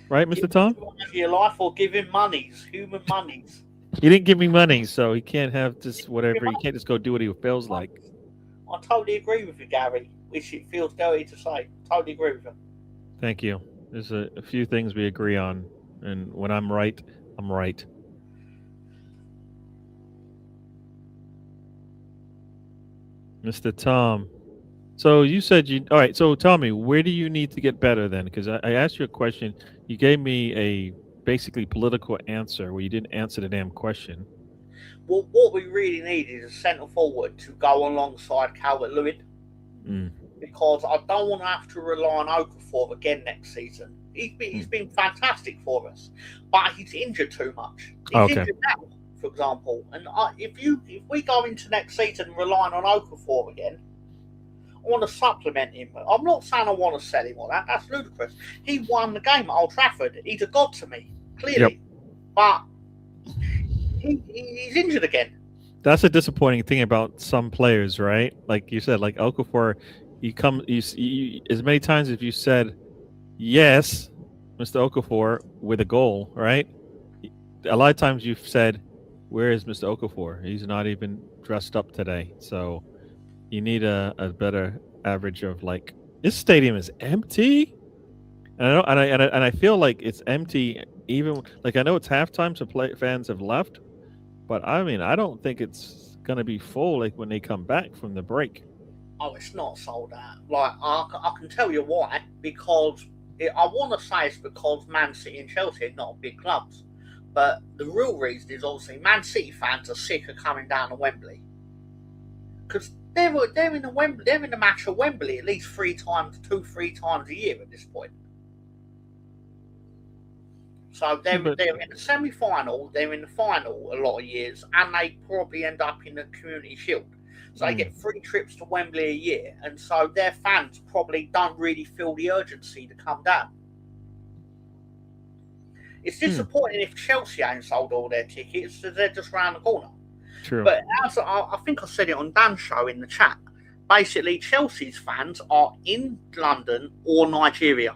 right, Mr. Tom? Your life or give him monies, human monies. He didn't give me money, so he can't have just whatever. He can't just go do what he feels like. I totally agree with you, Gary. Which it feels dirty to say. Totally agree with you. Thank you. There's a few things we agree on, and when I'm right, I'm right. Mr. Tom. So you said all right, so tell me, where do you need to get better then? Because I asked you a question. You gave me a basically political answer where you didn't answer the damn question. Well, what we really need is a centre forward to go alongside Calvert-Lewin. Because I don't want to have to rely on Okafor again next season. He's been fantastic for us, but he's injured too much. He's injured now, for example. And if we go into next season relying on Okafor again, I want to supplement him. I'm not saying I want to sell him or that. That's ludicrous. He won the game at Old Trafford. He's a god to me, clearly. Yep. But he's injured again. That's a disappointing thing about some players, right? Like you said, like Okafor, as many times as you said yes, Mr. Okafor, with a goal, right? A lot of times you've said, "Where is Mr. Okafor? He's not even dressed up today." So you need a better average of like this stadium is empty, and I don't, and I feel like it's empty. Even like I know it's halftime, so fans have left, but I mean I don't think it's gonna be full like when they come back from the break. Oh, it's not sold out. Like I can tell you why. Because I want to say it's because Man City and Chelsea are not big clubs, but the real reason is obviously Man City fans are sick of coming down to Wembley because they're in the match at Wembley at least 3 times a year at this point. So they're in the semi-final, they're in the final a lot of years, and they probably end up in the Community Shield. So they get 3 trips to Wembley a year, and so their fans probably don't really feel the urgency to come down. It's disappointing if Chelsea ain't sold all their tickets, so they're just round the corner. True. But as I think I said it on Dan's show in the chat, basically Chelsea's fans are in London or Nigeria.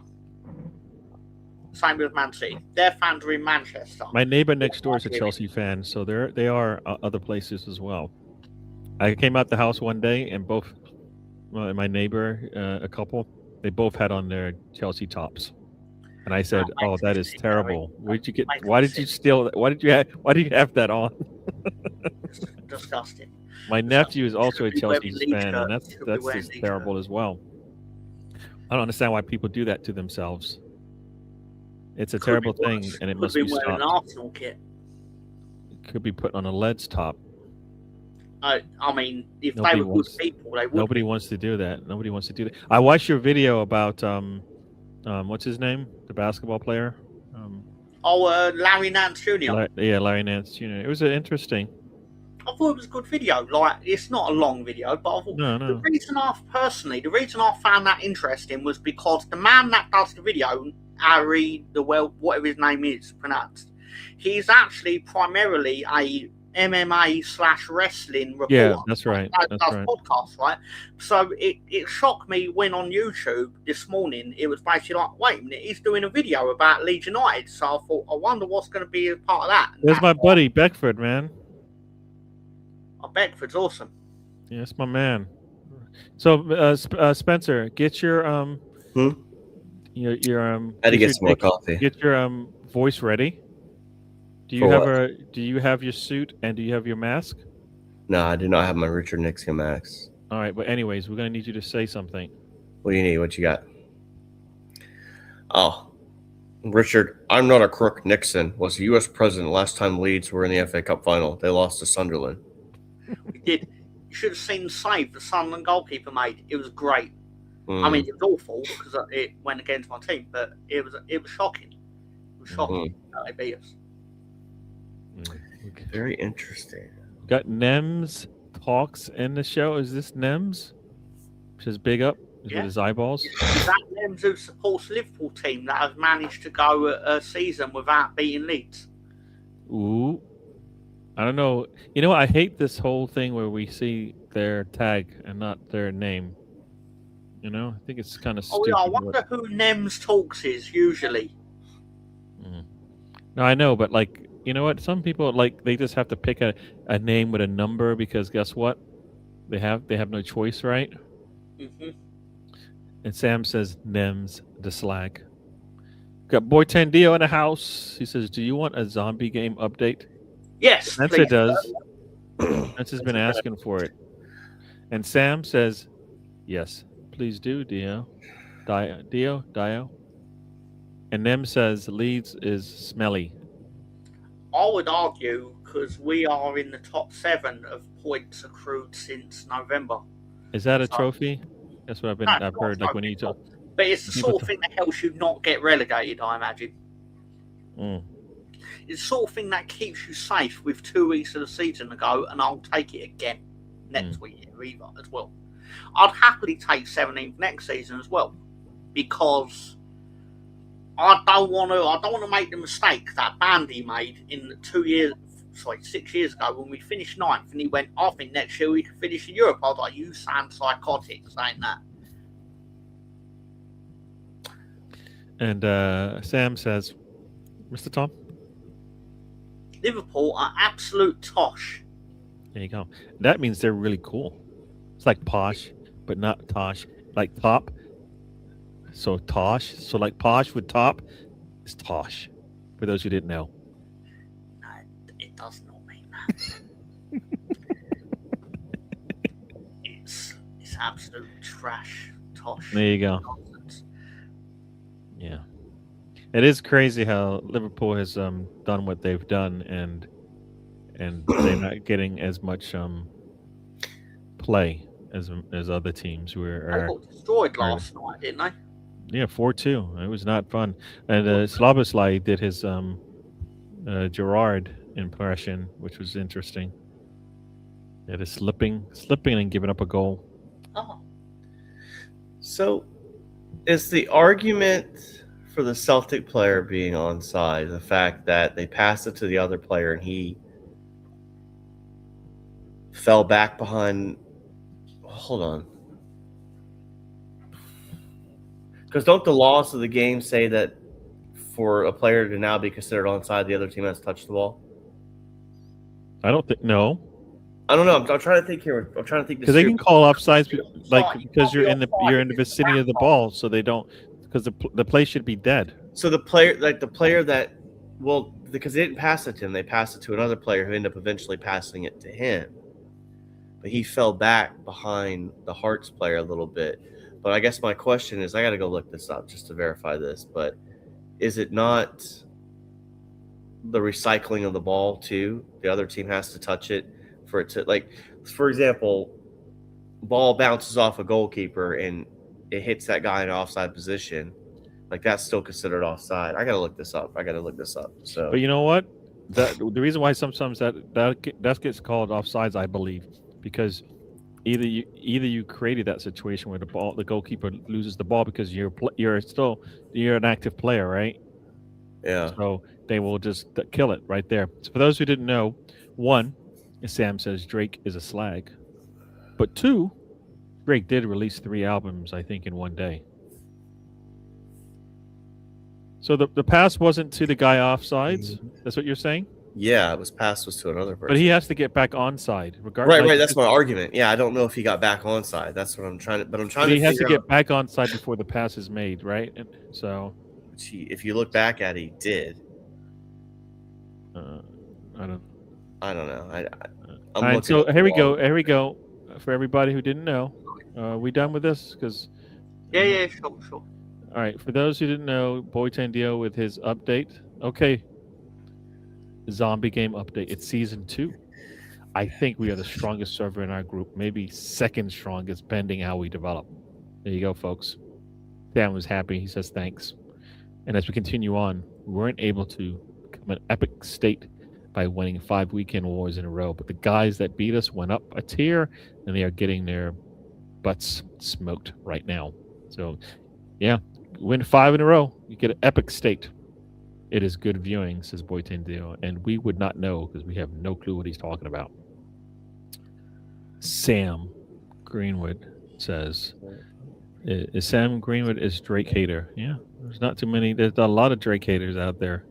Same with Man City. Their fans are in Manchester. My neighbor next door is a Chelsea fan, so they are other places as well. I came out the house one day, and both my neighbor, a couple, they both had on their Chelsea tops, and I said, "Oh, that is terrible. Where'd you get? Why did you steal? Why did you have that on?" Disgusting. My nephew is also a Chelsea fan, and that's just terrible as well. I don't understand why people do that to themselves. It's a terrible thing, and it must be stopped. An Arsenal kit. It could be put on a lead's top. I mean, if they were good people, they would. Nobody wants to do that. Nobody wants to do that. I watched your video about what's his name, the basketball player. Larry Nance Jr. Larry Nance Jr. It was interesting. I thought it was a good video. Like, it's not a long video, but I thought the reason I found that interesting was because the man that does the video, Ari, whatever his name is pronounced, he's actually primarily a MMA/wrestling reporter. Yeah, that's right. Does podcasts, right? So it shocked me when on YouTube this morning it was basically like, wait a minute, he's doing a video about Leeds United. So I thought, I wonder what's going to be a part of that. There's my buddy Beckford, man. Oh, Beckford's awesome. Yeah, that's my man. So Spencer, get your I had to get some more coffee. Get your voice ready. Do you have your suit and do you have your mask? No, I do not have my Richard Nixon mask. All right, but anyways, we're gonna need you to say something. What do you need? What you got? Oh, Richard, I'm not a crook. Nixon was the U.S. president last time Leeds were in the FA Cup final. They lost to Sunderland. We did. You should have seen the save the Sunderland goalkeeper made. It was great. I mean, it was awful because it went against my team, but it was shocking. It was shocking that they beat us. Okay. Very interesting. Got Nems Talks in the show. Is this Nems? Which is big up with his eyeballs. Is that Nems who supports Liverpool team that has managed to go a season without beating Leeds? Ooh. I don't know. You know, I hate this whole thing where we see their tag and not their name. You know, I think it's kind of stupid. Yeah, I wonder who Nems Talks is usually. No, I know, but like, you know what? Some people they just have to pick a name with a number because guess what? They have no choice, right? Mm-hmm. And Sam says Nems the slag. Got Boy Tandio in the house. He says, "Do you want a zombie game update?" Yes, Spencer does. Spencer's been asking for it. And Sam says, "Yes, please do, Dio. And Nem says Leeds is smelly. I would argue because we are in the top 7 of points accrued since November. Is that a trophy? That's what I've heard. Like when you talk, but it's the sort of thing that helps you not get relegated, I imagine. It's the sort of thing that keeps you safe with 2 weeks of the season to go, and I'll take it again next week either as well. I'd happily take 17th next season as well, because I don't want to make the mistake that Bandy made in 6 years ago when we finished 9th, and he went, "I think next year we can finish in Europe." I was like, "You sound psychotic saying that." And Sam says, Mr. Tom, Liverpool are absolute tosh. there you go. That means they're really cool. It's like posh, but not tosh. Like top. So tosh. So like posh with top is tosh. For those who didn't know. No, it does not mean that. it's absolute trash, tosh. There you go. Nonsense. Yeah. It is crazy how Liverpool has done what they've done, and they're not getting as much play as other teams who They are. got destroyed last night, didn't they? Yeah, 4-2. It was not fun. And Slaboslai did his Gerard impression, which was interesting. It is slipping and giving up a goal. Oh, So, is the argument for the Celtic player being onside the fact that they passed it to the other player and he fell back behind? Hold on. Because don't the laws of the game say that for a player to now be considered onside, the other team has touched the ball? I don't think no, I don't know. I'm trying to think here. I'm trying to think because they can call offsides like Offside. because you're Can't in be the offside. vicinity of the ball, so they don't, because the play should be dead. So the player that, well, because they didn't pass it to him, they passed it to another player who ended up eventually passing it to him. But he fell back behind the Hearts player a little bit. But I guess my question is, I got to go look this up just to verify this. But is it not the recycling of the ball too? The other team has to touch it for it to, like, for example, ball bounces off a goalkeeper and it hits that guy in an offside position. Like, that's still considered offside. I got to look this up. So, But you know what? The reason why sometimes that gets called offsides, I believe, because either you created that situation where the goalkeeper loses the ball because you're an active player, right? yeah. So they will just kill it right there. So for those who didn't know, one, Sam says Drake is a slag, but two, Drake did release 3 albums, I think, in one day. So the pass wasn't to the guy offsides. That's what you're saying? Yeah, it was passed to another person. But he has to get back onside, regardless. Right. That's my argument. Yeah, I don't know if he got back onside. That's what I'm trying to. But I'm trying to. He has to figure get back onside before the pass is made, right? And so, if you look back at it, he did. I don't. I don't know. I'm All right, looking so at the here we ball. go. Here we go. For everybody who didn't know, we done with this? Because yeah, sure. all right. For those who didn't know, Boy Tandio with his update. Okay. Zombie game update. It's season 2. I think we are the strongest server in our group, maybe second strongest, pending how we develop. There you go, folks. Dan was happy. He says thanks. And as we continue on, we weren't able to become an epic state by winning 5 weekend wars in a row. But the guys that beat us went up a tier, and they are getting their butts smoked right now. So, yeah, win 5 in a row, you get an epic state. It is good viewing, says Boytendio, and we would not know because we have no clue what he's talking about. Sam Greenwood says, "Is Sam Greenwood is Drake hater?" Yeah, there's not too many. There's a lot of Drake haters out there.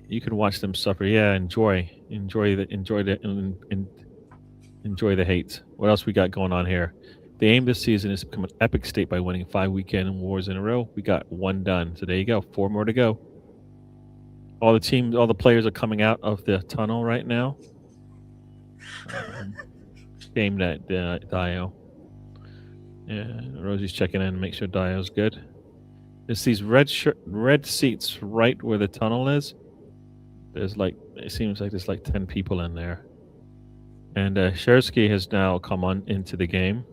You can watch them suffer. Yeah, enjoy the hate. What else we got going on here? The aim this season is to become an epic state by winning 5 weekend wars in a row. We got 1 done. So there you go. 4 more to go. All the players are coming out of the tunnel right now. Game that Dio. Yeah, Rosie's checking in to make sure Dio's good. There's these red seats right where the tunnel is. It seems like there's 10 people in there. And Shersky has now come on into the game.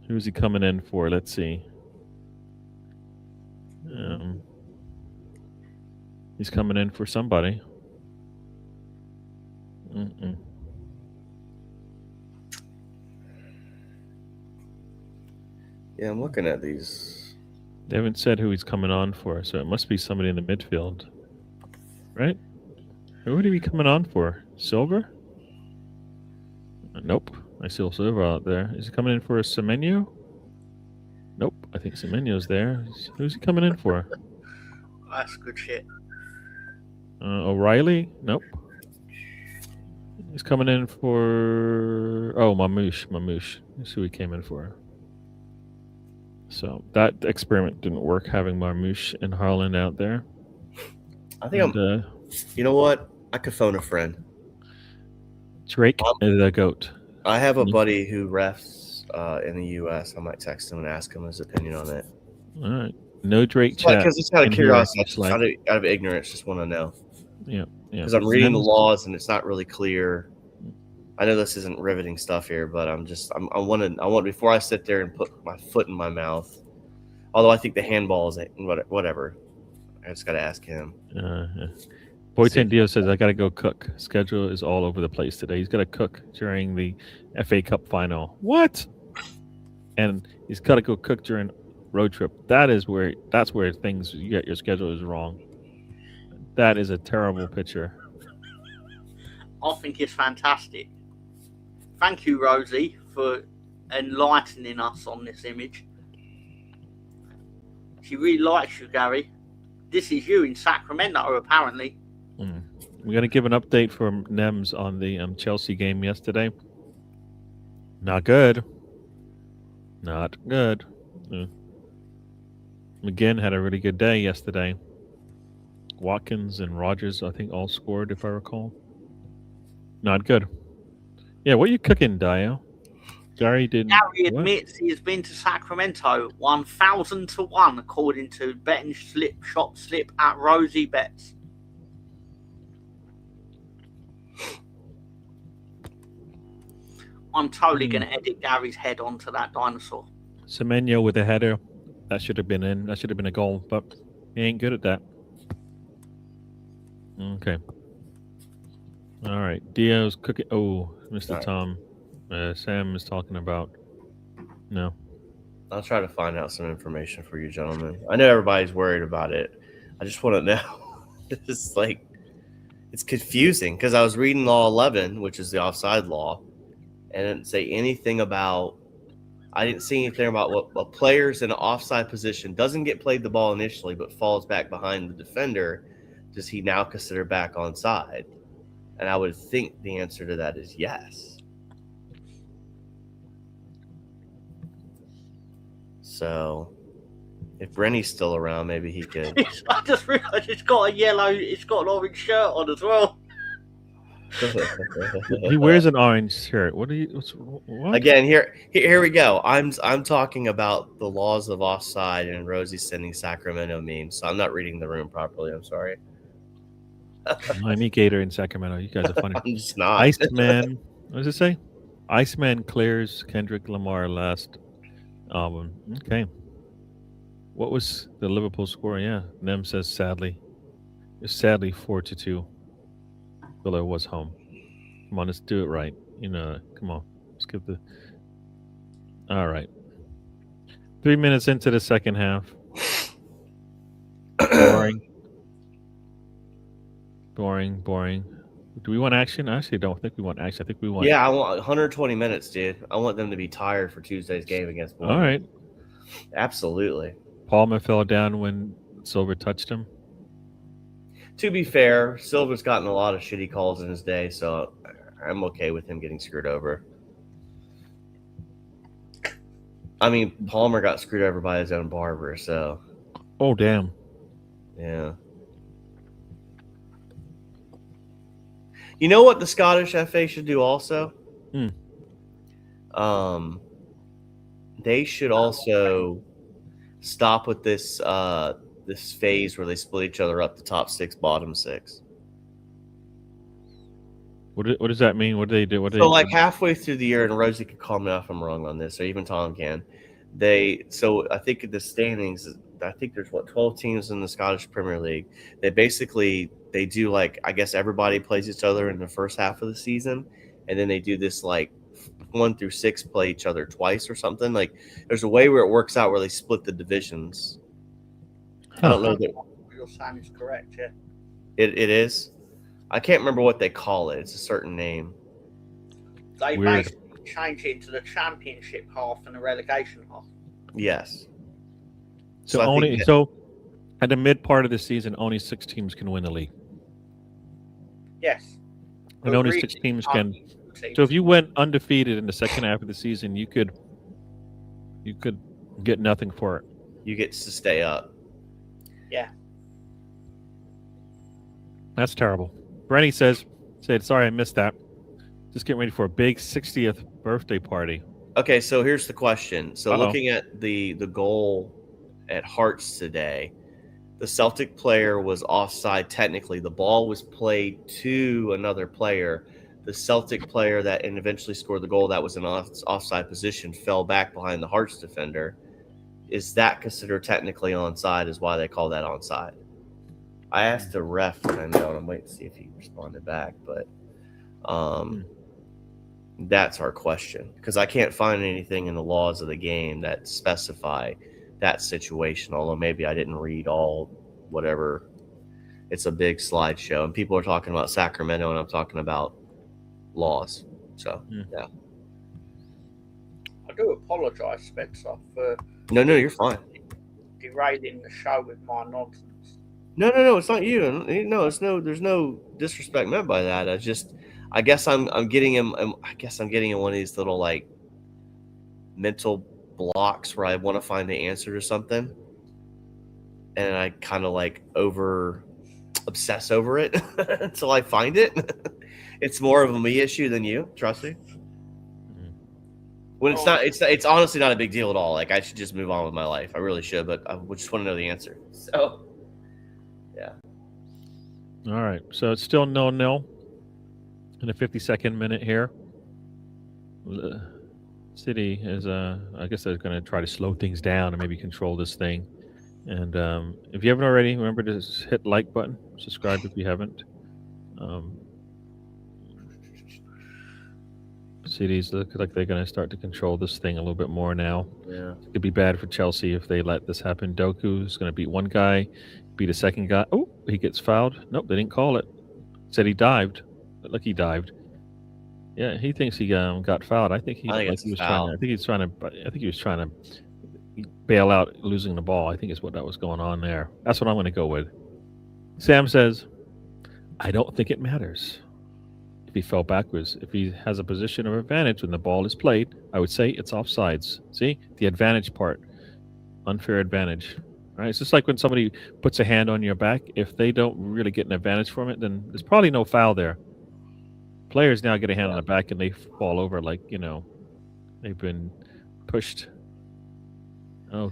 Who's he coming in for? Let's see. He's coming in for somebody. Yeah, I'm looking at these. They haven't said who he's coming on for, so it must be somebody in the midfield. Right? Who would he be coming on for? Silver? Nope. I see Silver out there. Is he coming in for a Semenyo? Nope. I think Semenyo's there. Who's he coming in for? That's good shit. O'Reilly? Nope. He's coming in for Mamouche. That's who he came in for. So that experiment didn't work, having Marmouche and Harlan out there. I think you know what? I could phone a friend. Drake is the GOAT. I have a buddy who refs in the U.S. I might text him and ask him his opinion on it. All right. No Drake chat. Because it's out of curiosity, out of ignorance, just want to know. Yeah. Because I'm reading the laws and it's not really clear. I know this isn't riveting stuff here, but I want before I sit there and put my foot in my mouth. Although I think the handball is whatever. I just got to ask him. Boyton Dio says, I got to go cook. Schedule is all over the place today. He's got to cook during the FA Cup final. What? And he's got to go cook during road trip. That's where things, your schedule is wrong. That is a terrible picture. I think it's fantastic. Thank you, Rosie, for enlightening us on this image. She really likes you, Gary. This is you in Sacramento, apparently. We're going to give an update from Nems on the Chelsea game yesterday. Not good. Not good. McGinn had a really good day yesterday. Watkins and Rogers, I think, all scored, if I recall. Not good. Yeah, what are you cooking, Dio? Gary admits he has been to Sacramento 1,000 to 1, according to betting shop slip at Rosie Bets. I'm totally going to edit Gary's head onto that dinosaur. Semenyo with a header. That should have been in. That should have been a goal, but he ain't good at that. Okay. All right. Dio's cooking. Oh, Mr. Right. Tom. Sam is talking about. No. I'll try to find out some information for you, gentlemen. I know everybody's worried about it. I just want to know. It's confusing because I was reading Law 11, which is the offside law, and it didn't say anything about. I didn't see anything about what players in an offside position doesn't get played the ball initially, but falls back behind the defender. Does he now consider back onside? And I would think the answer to that is yes. So, if Brenny's still around, maybe he could. I just realized it's got an orange shirt on as well. He wears an orange shirt. What? Again, here we go. I'm talking about the laws of offside, and Rosie's sending Sacramento memes. So I'm not reading the room properly. I'm sorry. Miami Gator in Sacramento. You guys are funny. I'm just not. Iceman. What does it say? Iceman clears Kendrick Lamar last album. Okay. What was the Liverpool score? Yeah. Nem says sadly. It's sadly 4-2. Villa was home. Come on, let's do it right. Come on. Let's give the. All right. 3 minutes into the second half. Boring. Do we want action? I actually don't think we want action. I think we want. Yeah, I want 120 minutes, dude. I want them to be tired for Tuesday's game against Bournemouth. All right. Absolutely. Palmer fell down when Silver touched him. To be fair, Silver's gotten a lot of shitty calls in his day, so I'm okay with him getting screwed over. I mean, Palmer got screwed over by his own barber, so. Oh, damn. Yeah. You know what the Scottish FA should do also? They should also stop with this this phase where they split each other up, the top six, bottom six. What does that mean? What do they do? Like halfway through the year, and Rosie can call me if I'm wrong on this, or even Tom can. So I think the standings, I think there's 12 teams in the Scottish Premier League. They do I guess everybody plays each other in the first half of the season, and then they do this 1 through 6 play each other twice or something. There's a way where it works out where they split the divisions. I don't know that your sign is correct. Yeah, it is. I can't remember what they call it. It's a certain name. They basically change it into the championship half and the relegation half. Yes. So I think only so at the mid part of the season, only 6 teams can win the league, Yes. and But only really, 6 teams you can't can. use two teams. So if you went undefeated in the second half of the season, you could get nothing for it. you get to stay up. Yeah. That's terrible. Brenny said, sorry I missed that. Just getting ready for a big 60th birthday party. Okay, so here's the question. So Uh-oh. looking at the goal at Hearts today, the Celtic player was offside technically. The ball was played to another player. The Celtic player that eventually scored the goal that was in offside position fell back behind the Hearts defender. Is that considered technically onside? Is why they call that onside? I asked the ref and I mailed him. Wait to see if he responded back, but that's our question, because I can't find anything in the laws of the game that specify that situation, although maybe I didn't read all whatever. It's a big slideshow and people are talking about Sacramento and I'm talking about laws. So yeah. I do apologise, Spencer, for No, you're fine. derailing the show with my nonsense. No, it's not you. No, there's no disrespect meant by that. I guess I'm getting him. I guess I'm getting in one of these little like mental blocks where I want to find the answer to something, and I kind of like obsess over it until I find it. It's more of a me issue than you. Trust me. When it's honestly not a big deal at all. Like I should just move on with my life. I really should, but I just want to know the answer. So, yeah. All right. So it's still 0-0 in the 52nd minute here. City is, I guess they're going to try to slow things down and maybe control this thing. And if you haven't already, remember to hit the like button. Subscribe if you haven't. Cities look like they're going to start to control this thing a little bit more now. Yeah. It could be bad for Chelsea if they let this happen. Doku's going to beat one guy, beat a second guy. Oh, he gets fouled. Nope, they didn't call it. Said he dived. Look, he dived. Yeah, he thinks he got fouled. I think he was trying to bail out losing the ball. I think is what that was going on there. That's what I'm going to go with. Sam says, I don't think it matters if he fell backwards. If he has a position of advantage when the ball is played, I would say it's offsides. See? The advantage part. Unfair advantage. Right? It's just like when somebody puts a hand on your back. If they don't really get an advantage from it, then there's probably no foul there. Players now get a hand on the back and they fall over like, they've been pushed. Oh,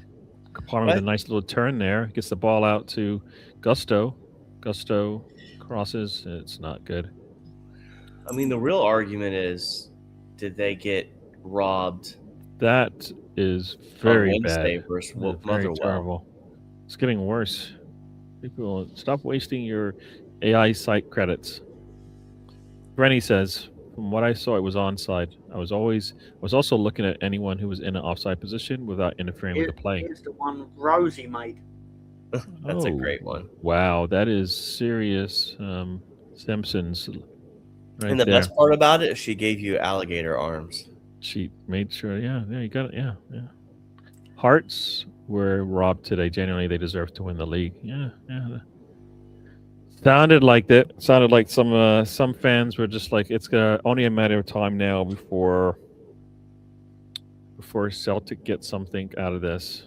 Palmer with a nice little turn there. Gets the ball out to Gusto. Gusto crosses. It's not good. I mean, the real argument is, did they get robbed? That is very bad. Versus very terrible. It's getting worse. People, stop wasting your AI site credits. Brenny says, from what I saw, it was onside. I was also looking at anyone who was in an offside position without interfering with the play. Here's the one Rosie made. That's a great one. Wow, that is serious. Simpsons. Right, and the best part about it is she gave you alligator arms. She made sure, you got it, yeah. Hearts were robbed today. Genuinely, they deserve to win the league. Yeah. Sounded like that. Sounded like some fans were just like, it's only a matter of time now before Celtic gets something out of this.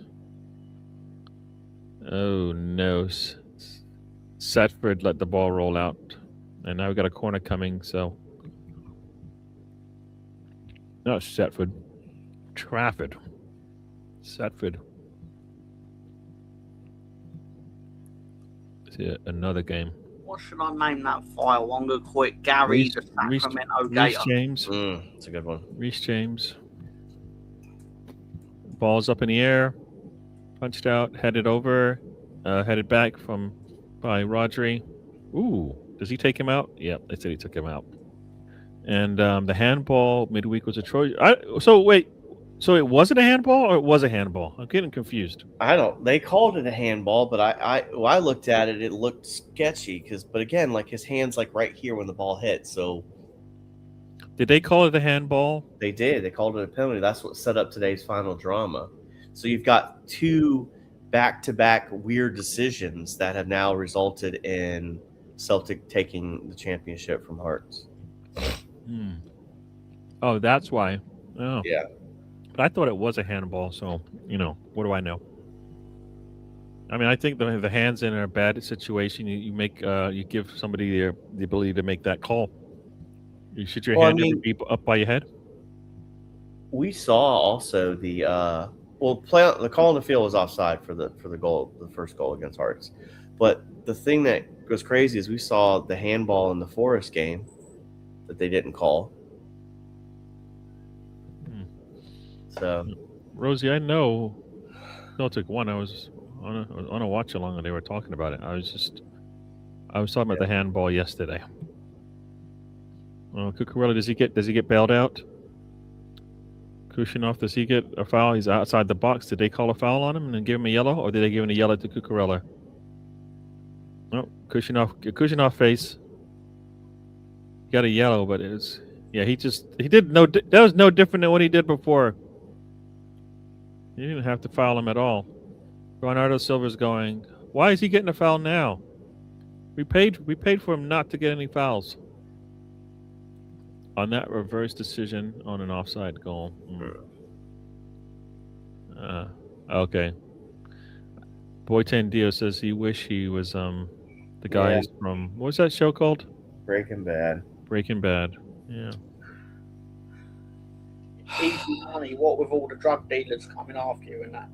Oh no, Setford let the ball roll out. And now we've got a corner coming, so... No, Setford. Trafford. Setford. See, another game. What should I name that file? Longer quick. Gary, the Sacramento Gator. Reece James. That's a good one. Reece James. Ball's up in the air. Punched out. Headed over. Headed back by Rodri. Ooh. Does he take him out? Yeah, they said he took him out. And the handball midweek was a Troy. So it wasn't a handball or it was a handball? I'm getting confused. They called it a handball, but I looked at it. It looked sketchy but again, like his hand's like right here when the ball hit. So did they call it a handball? They did. They called it a penalty. That's what set up today's final drama. So you've got two back-to-back weird decisions that have now resulted in Celtic taking the championship from Hearts. Oh, that's why. Oh, Yeah. but I thought it was a handball. So what do I know? I mean, I think the hands in a bad situation, you make you give somebody the ability to make that call. Should your hand ever be up by your head? We saw also the call on the field was offside for the goal, the first goal against Hearts. But the thing that was crazy is we saw the handball in the Forest game that they didn't call. So, Rosie, I know Celtic won. I was on a watch along and they were talking about it. I was talking about the handball yesterday. Cucurella, does he get bailed out? Kushinoff, does he get a foul? He's outside the box. Did they call a foul on him and then give him a yellow, or did they give him a yellow to Cucurella? No, Kushinoff face. He got a yellow, but it was that was no different than what he did before. He didn't have to foul him at all. Bernardo Silva's going, why is he getting a foul now? We paid for him not to get any fouls. On that reverse decision on an offside goal. Okay. Boytan Dio says he wish he was the guys from, what was that show called? Breaking Bad. Breaking Bad. Yeah. Easy money, what with all the drug dealers coming after you and that.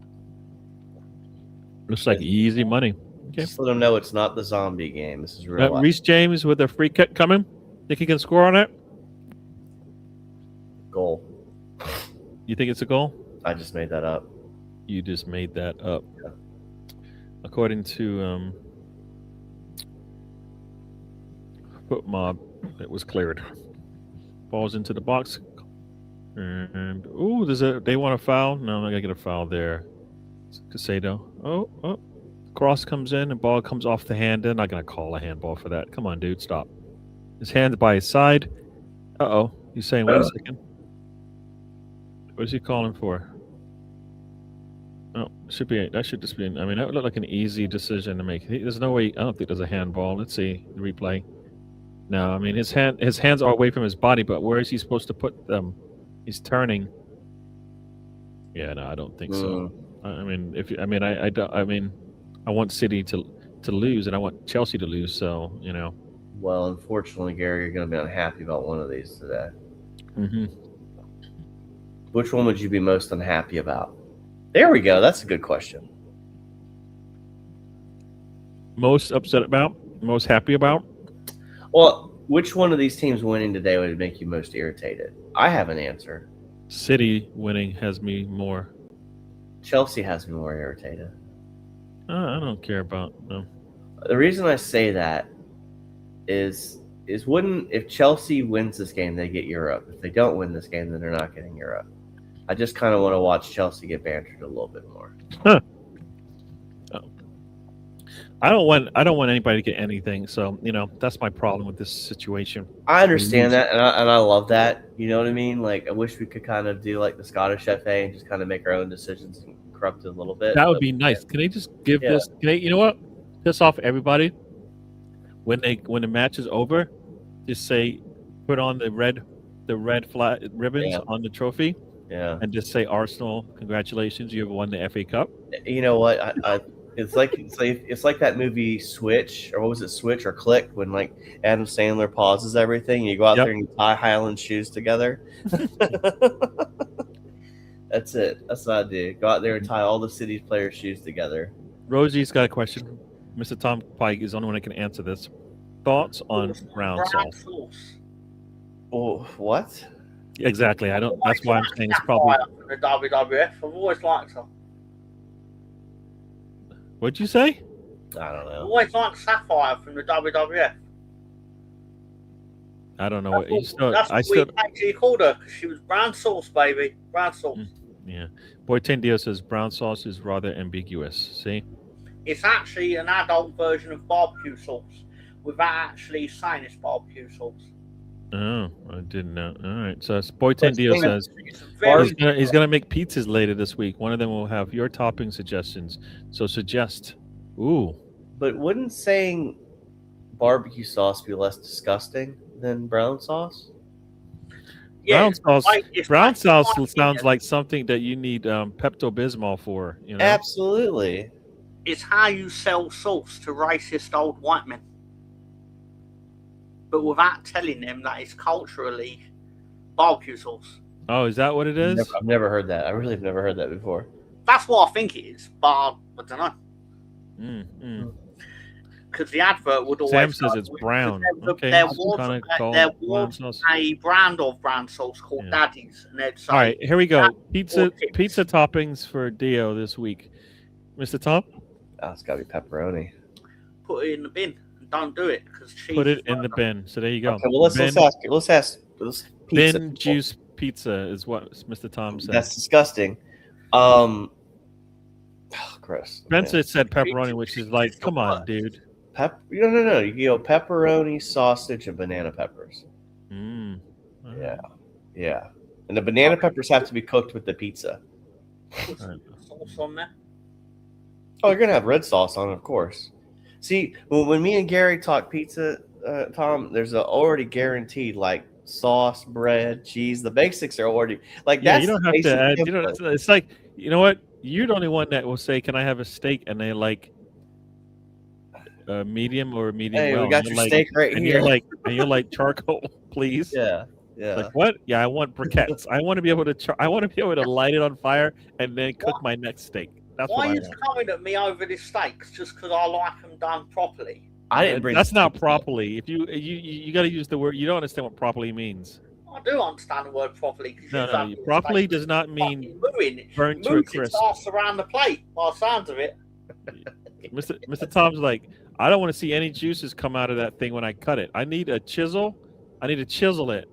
Looks like easy money. Okay. Just let them know it's not the zombie game. This is real life. Reece James with a free kick coming. Think he can score on it? Goal. You think it's a goal? I just made that up. You just made that up. Yeah. According to Foot Mob, it was cleared. Balls into the box. And they want a foul? No, I'm not gonna get a foul there. Casado. Oh. Cross comes in and ball comes off the hand. They're not gonna call a handball for that. Come on, dude, stop. His hand's by his side. He's saying, wait a second. What is he calling for? Oh, that should just be. I mean, that would look like an easy decision to make. There's no way. I don't think there's a handball. Let's see the replay. No, I mean his hands are away from his body, but where is he supposed to put them? He's turning. Yeah, no, I don't think so. I mean, I want City to lose, and I want Chelsea to lose. So Well, unfortunately, Gary, you're going to be unhappy about one of these today. Mm-hmm. Which one would you be most unhappy about? There we go. That's a good question. Most upset about? Most happy about? Well, which one of these teams winning today would make you most irritated? I have an answer. City winning has me more. Chelsea has me more irritated. I don't care about them. The reason I say that is if Chelsea wins this game, they get Europe. If they don't win this game, then they're not getting Europe. I just kind of want to watch Chelsea get bantered a little bit more. Huh. I don't want anybody to get anything. So that's my problem with this situation. I understand that, and I love that. You know what I mean? Like, I wish we could kind of do like the Scottish FA and just kind of make our own decisions and corrupt it a little bit. That would be nice. Can they just give this? Can they? You know what? Piss off everybody. When the match is over, just say, put on the red flag ribbons on the trophy. Yeah. And just say, Arsenal, congratulations, you have won the FA Cup. You know what? It's like that movie Switch, or what was it, Switch or Click, when like Adam Sandler pauses everything and you go out there and you tie Highland shoes together. That's it. That's what I do. Go out there and tie all the City's players' shoes together. Rosie's got a question. Mr. Tom Pike is the only one that can answer this. Thoughts on brown sauce? Oh, what? Exactly. I don't. That's why I'm saying it's probably the WWF. I've always liked her. What'd you say? I don't know. I've always liked Sapphire from the WWF. I don't know. That's what we actually called her, because she was brown sauce, baby. Brown sauce. Yeah. Boy Tendio says brown sauce is rather ambiguous. See? It's actually an adult version of barbecue sauce without actually saying it's barbecue sauce. Oh, I didn't know. All right. So Boyton Dio says It's very he's gonna make pizzas later this week. One of them will have your topping suggestions. So suggest. Ooh. But wouldn't saying barbecue sauce be less disgusting than brown sauce? Brown sauce. it's Brown like sauce spicy, sounds like something that you need Pepto-Bismol for. You know. Absolutely. It's how you sell sauce to racist old white men, but without telling them that it's culturally barbecue sauce. Oh, is that what it is? I've never heard that. I really have never heard that before. That's what I think it is, but I don't know. Because the advert would always. Sam says it's brown. Okay. There was a brand of brown sauce called Daddy's, and they'd say, all right, here we go. Pizza toppings for Dio this week. Mr. Tom? Oh, it's got to be pepperoni. Put it in the bin. And don't do it because cheese. Put it in the bin. So there you go. Okay, well, let's ask. Pizza. Bin juice pizza is what Mr. Tom said. That's disgusting. Gross. Spencer said pepperoni, which is like, come on, dude. No. You go pepperoni, sausage, and banana peppers. Yeah. And the banana peppers have to be cooked with the pizza. Sauce on there. Oh, you're gonna have red sauce on it, of course. See, when me and Gary talk pizza, Tom, there's already guaranteed like sauce, bread, cheese. The basics are already like that. You don't have to add. You know, it's like, you know what? You're the only one that will say, "Can I have a steak?" And they like medium or medium Hey, well. we got your steak right here. You're like charcoal, please. Yeah. Like what? Yeah, I want briquettes. I want to be able to. I want to be able to light it on fire and then cook my next steak. That's Why what are you coming at me over this steaks just because I like them done properly? I didn't bring. That's not properly. If you got to use the word. You don't understand what properly means. I do understand the word properly. No. Properly does not mean burnt to a crisp. Sauce around the plate. By the sounds of it. Mr. Tom's like, I don't want to see any juices come out of that thing when I cut it. I need a chisel. I need to chisel it.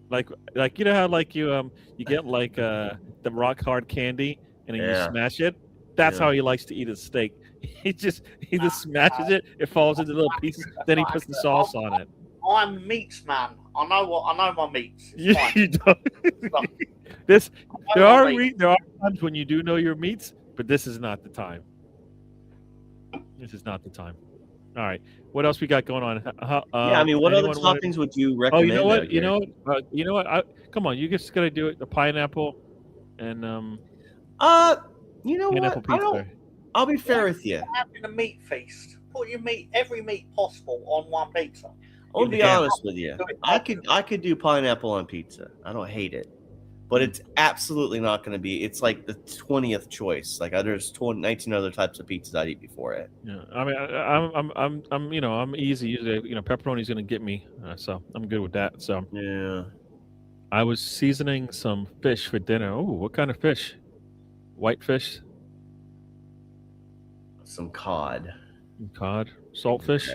Like you know how like you get like the rock hard candy and then you smash it. That's how he likes to eat his steak. He just smashes it. It falls into little pieces. Then he puts the sauce on it. I'm a meats man. I know my meats. You don't. There are times when you do know your meats, but this is not the time. This is not the time. All right. What else we got going on? I mean, what other toppings would you recommend? Oh, you know what? You know what? Come on, you just gotta do it. The pineapple, and you know pineapple what? pizza. I'll be fair with you. Having a meat feast. Put your every meat possible on one pizza. I'll be honest with you. I could do pineapple on pizza. I don't hate it, but it's absolutely not going to be. It's like the 20th choice. Like there's 19 other types of pizzas I'd eat before it. Yeah, I mean, I'm easy. Usually, pepperoni's going to get me, so I'm good with that. So yeah, I was seasoning some fish for dinner. Oh, what kind of fish? White fish. Some cod. Saltfish. Yeah.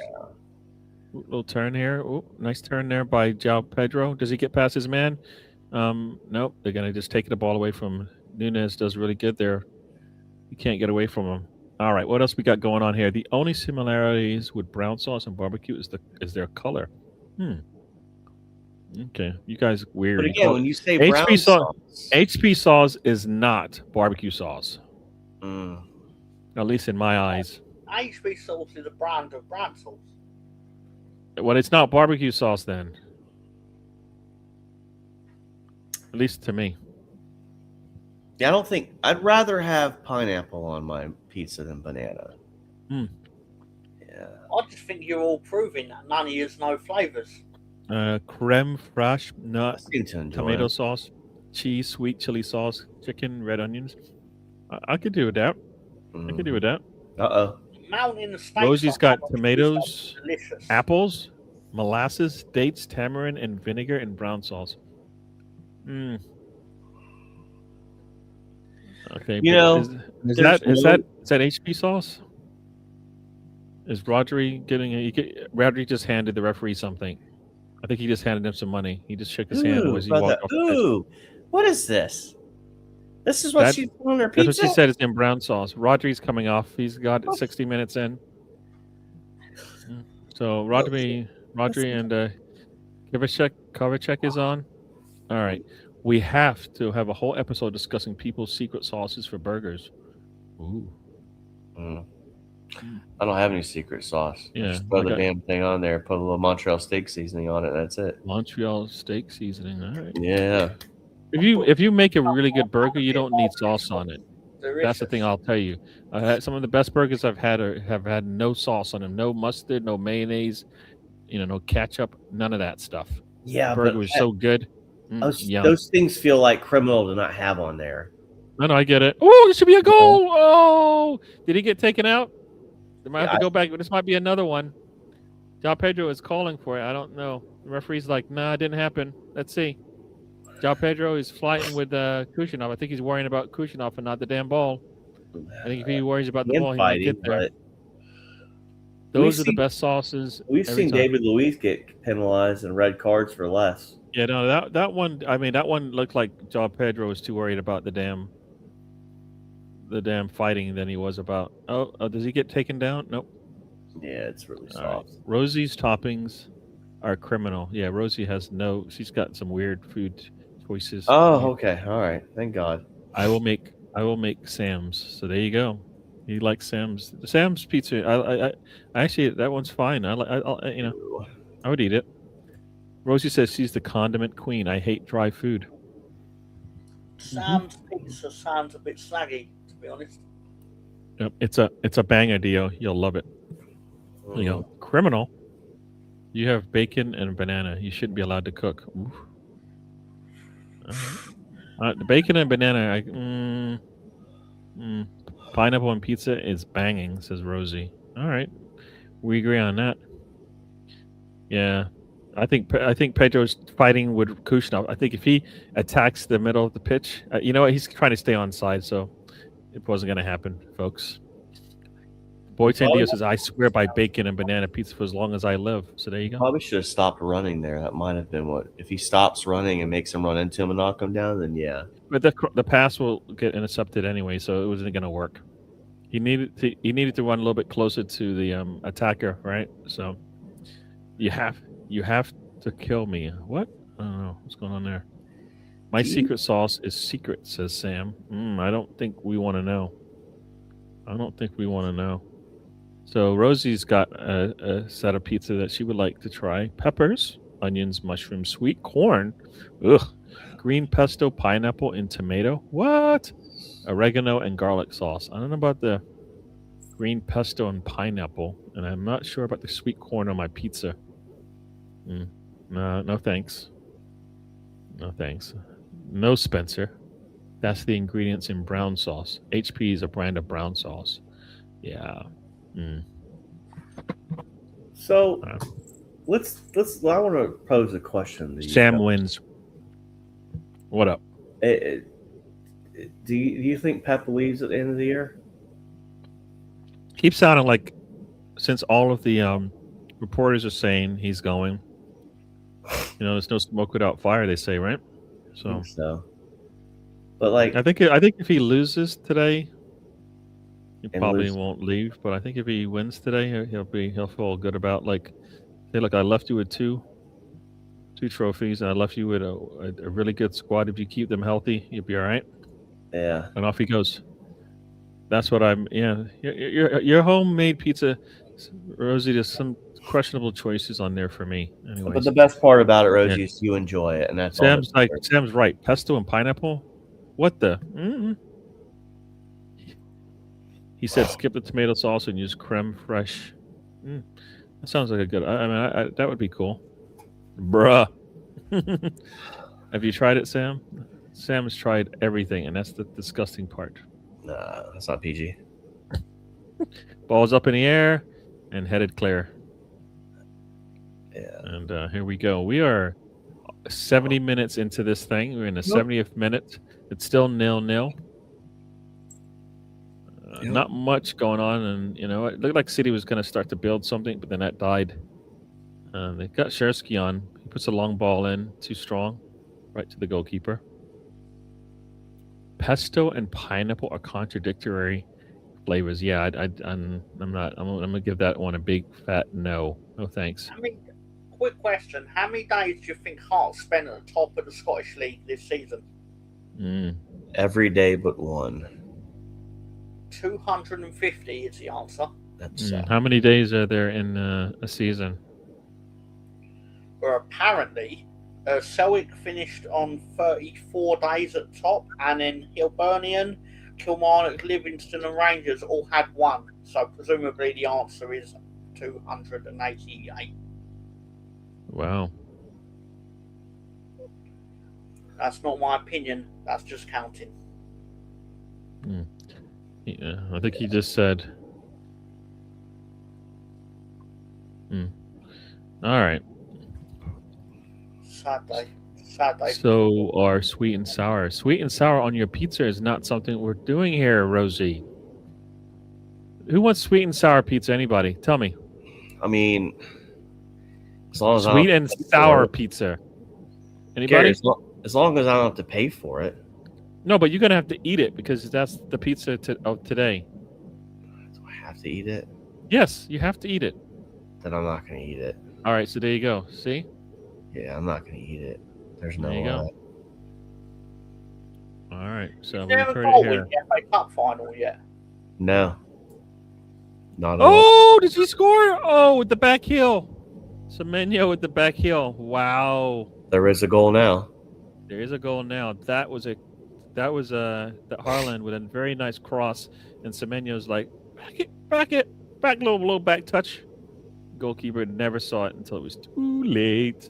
Little turn here. Oh, nice turn there by João Pedro. Does he get past his man? Nope. They're gonna just take the ball away from Nunes. Does really good there. You can't get away from him. All right. What else we got going on here? The only similarities with brown sauce and barbecue is their color. Okay, you guys weird. But again, when you say brown sauce, HP sauce is not barbecue sauce. At least in my eyes. HP sauce is a brand of brown sauce. Well, it's not barbecue sauce then. At least to me. Yeah, I don't think I'd rather have pineapple on my pizza than banana. Yeah. I just think you're all proving that none of you's no flavors. Creme fraiche, nut, tomato it. Sauce, cheese, sweet chili sauce, chicken, red onions. I could do with that. I could do with that. Rosie's got tomatoes, apples, molasses, dates, tamarind, and vinegar and brown sauce. Okay, is that HP sauce? Is Rodri getting Rodri just handed the referee something. I think he just handed him some money. He just shook his hand as he walked off the pitch. What is this? This is what she's put on her pizza? That's what she said. It's in brown sauce. Rodri's coming off. He's got 60 minutes in. So Rodri and Kovacic is on. All right. We have to have a whole episode discussing people's secret sauces for burgers. Ooh. I don't have any secret sauce. Yeah, Just throw I the got- damn thing on there, put a little Montreal steak seasoning on it, and that's it. Montreal steak seasoning. All right. Yeah. If you make a really good burger, you don't need sauce on it. Delicious. That's the thing I'll tell you. I had some of the best burgers I've had have had no sauce on them, no mustard, no mayonnaise, no ketchup, none of that stuff. Yeah, The burger but was so good. Yum. those things feel like criminal to not have on there. No, I get it. Oh, this should be a goal. Oh, did he get taken out? They might have to go back. This might be another one. João Pedro is calling for it. I don't know. The referee's like, nah, it didn't happen. Let's see. João Pedro is flying with Kushyanov. I think he's worrying about Kushyanov and not the damn ball. I think if he worries about the ball, he might get there. Those are the best sauces. We've seen David Luiz get penalized and red cards for less. Yeah, no, that one. I mean, that one looked like João Pedro was too worried about the damn fighting than he was about. Oh, does he get taken down? Nope. Yeah, it's really soft. Right. Rosie's toppings are criminal. Yeah, Rosie has she's got some weird food choices. Oh, okay. All right. Thank God. I will make Sam's. So there you go. He likes Sam's pizza. I actually, that one's fine. I would eat it. Rosie says she's the condiment queen. I hate dry food. Sam's pizza sounds a bit saggy, to be honest. Yep, it's a banger, Dio. You'll love it. Criminal. You have bacon and banana. You shouldn't be allowed to cook. The bacon and banana. Pineapple and pizza is banging, says Rosie. All right, we agree on that. Yeah, I think Pedro's fighting with Kushyanov. I think if he attacks the middle of the pitch, you know what? He's trying to stay on side, so it wasn't going to happen, folks. Boy Tandio says, I swear by bacon and banana pizza for as long as I live. So there you go. Probably should have stopped running there. That might have been what. If he stops running and makes him run into him and knock him down, then yeah. But the pass will get intercepted anyway, so it wasn't going to work. He needed to run a little bit closer to the attacker, right? So you have to kill me. What? I don't know what's going on there. My secret sauce is secret, says Sam. I don't think we want to know. So Rosie's got a set of pizza that she would like to try. Peppers, onions, mushrooms, sweet corn, green pesto, pineapple, and tomato. What? Oregano and garlic sauce. I don't know about the green pesto and pineapple, and I'm not sure about the sweet corn on my pizza. No thanks. No thanks. No, Spencer. That's the ingredients in brown sauce. HP is a brand of brown sauce. Yeah. So let's. I want to pose a question. Sam wins. What up? Do you think Pep leaves at the end of the year? Keeps sounding like, since all of the reporters are saying he's going. There's no smoke without fire, they say, right? I think so. But like, I think if he loses today, he probably won't leave. But I think if he wins today, he'll feel good about, like, hey, look, I left you with two trophies, and I left you with a really good squad. If you keep them healthy, you'll be all right. Yeah. And off he goes. That's what I'm. Yeah, your homemade pizza, Rosie. There's some questionable choices on there for me. Anyways. But the best part about it, Rosie, is you enjoy it, and that's Sam's right. Pesto and pineapple. What the? He said skip the tomato sauce and use creme fraiche. That sounds like a good. I mean, that would be cool. Bruh. Have you tried it, Sam? Sam has tried everything, and that's the disgusting part. Nah, that's not PG. Balls up in the air and headed clear. Yeah. And here we go. We are 70 minutes into this thing. We're in the 70th minute. It's still 0-0. Not much going on, and it looked like City was going to start to build something, but then that died. They got Shersky on. He puts a long ball in, too strong, right to the goalkeeper. Pesto and pineapple are contradictory flavors. Yeah, I'm not. I'm gonna give that one a big fat no. No thanks. I mean, quick question: how many days do you think Hearts spent at the top of the Scottish League this season? Every day but one. 250 is the answer. That's How many days are there in a season? Where apparently Celtic finished on 34 days at the top, and then Hibernian, Kilmarnock, Livingston, and Rangers all had one. So presumably the answer is 288. Wow. That's not my opinion. That's just counting. Yeah, I think he just said. All right. Sad day. Sad day. So are sweet and sour. Sweet and sour on your pizza is not something we're doing here, Rosie. Who wants sweet and sour pizza? Anybody? Tell me. I mean, as long as Sweet and sour pizza. Anybody? As long as I don't have to pay for it. No, but you're gonna have to eat it because that's the pizza of today. Do I have to eat it? Yes, you have to eat it. Then I'm not going to eat it. All right, so there you go. See? Yeah, I'm not going to eat it. There's no There you go. way. All right, so Is we've there a heard goal it in here. the FA Cup final yet? No. Not at all. Oh, did he score? Oh, with the back heel. Semenyo with the back heel. Wow. There is a goal now. There is a goal now. That was that Harlan with a very nice cross, and Semenyo's like, back, little back touch. Goalkeeper never saw it until it was too late.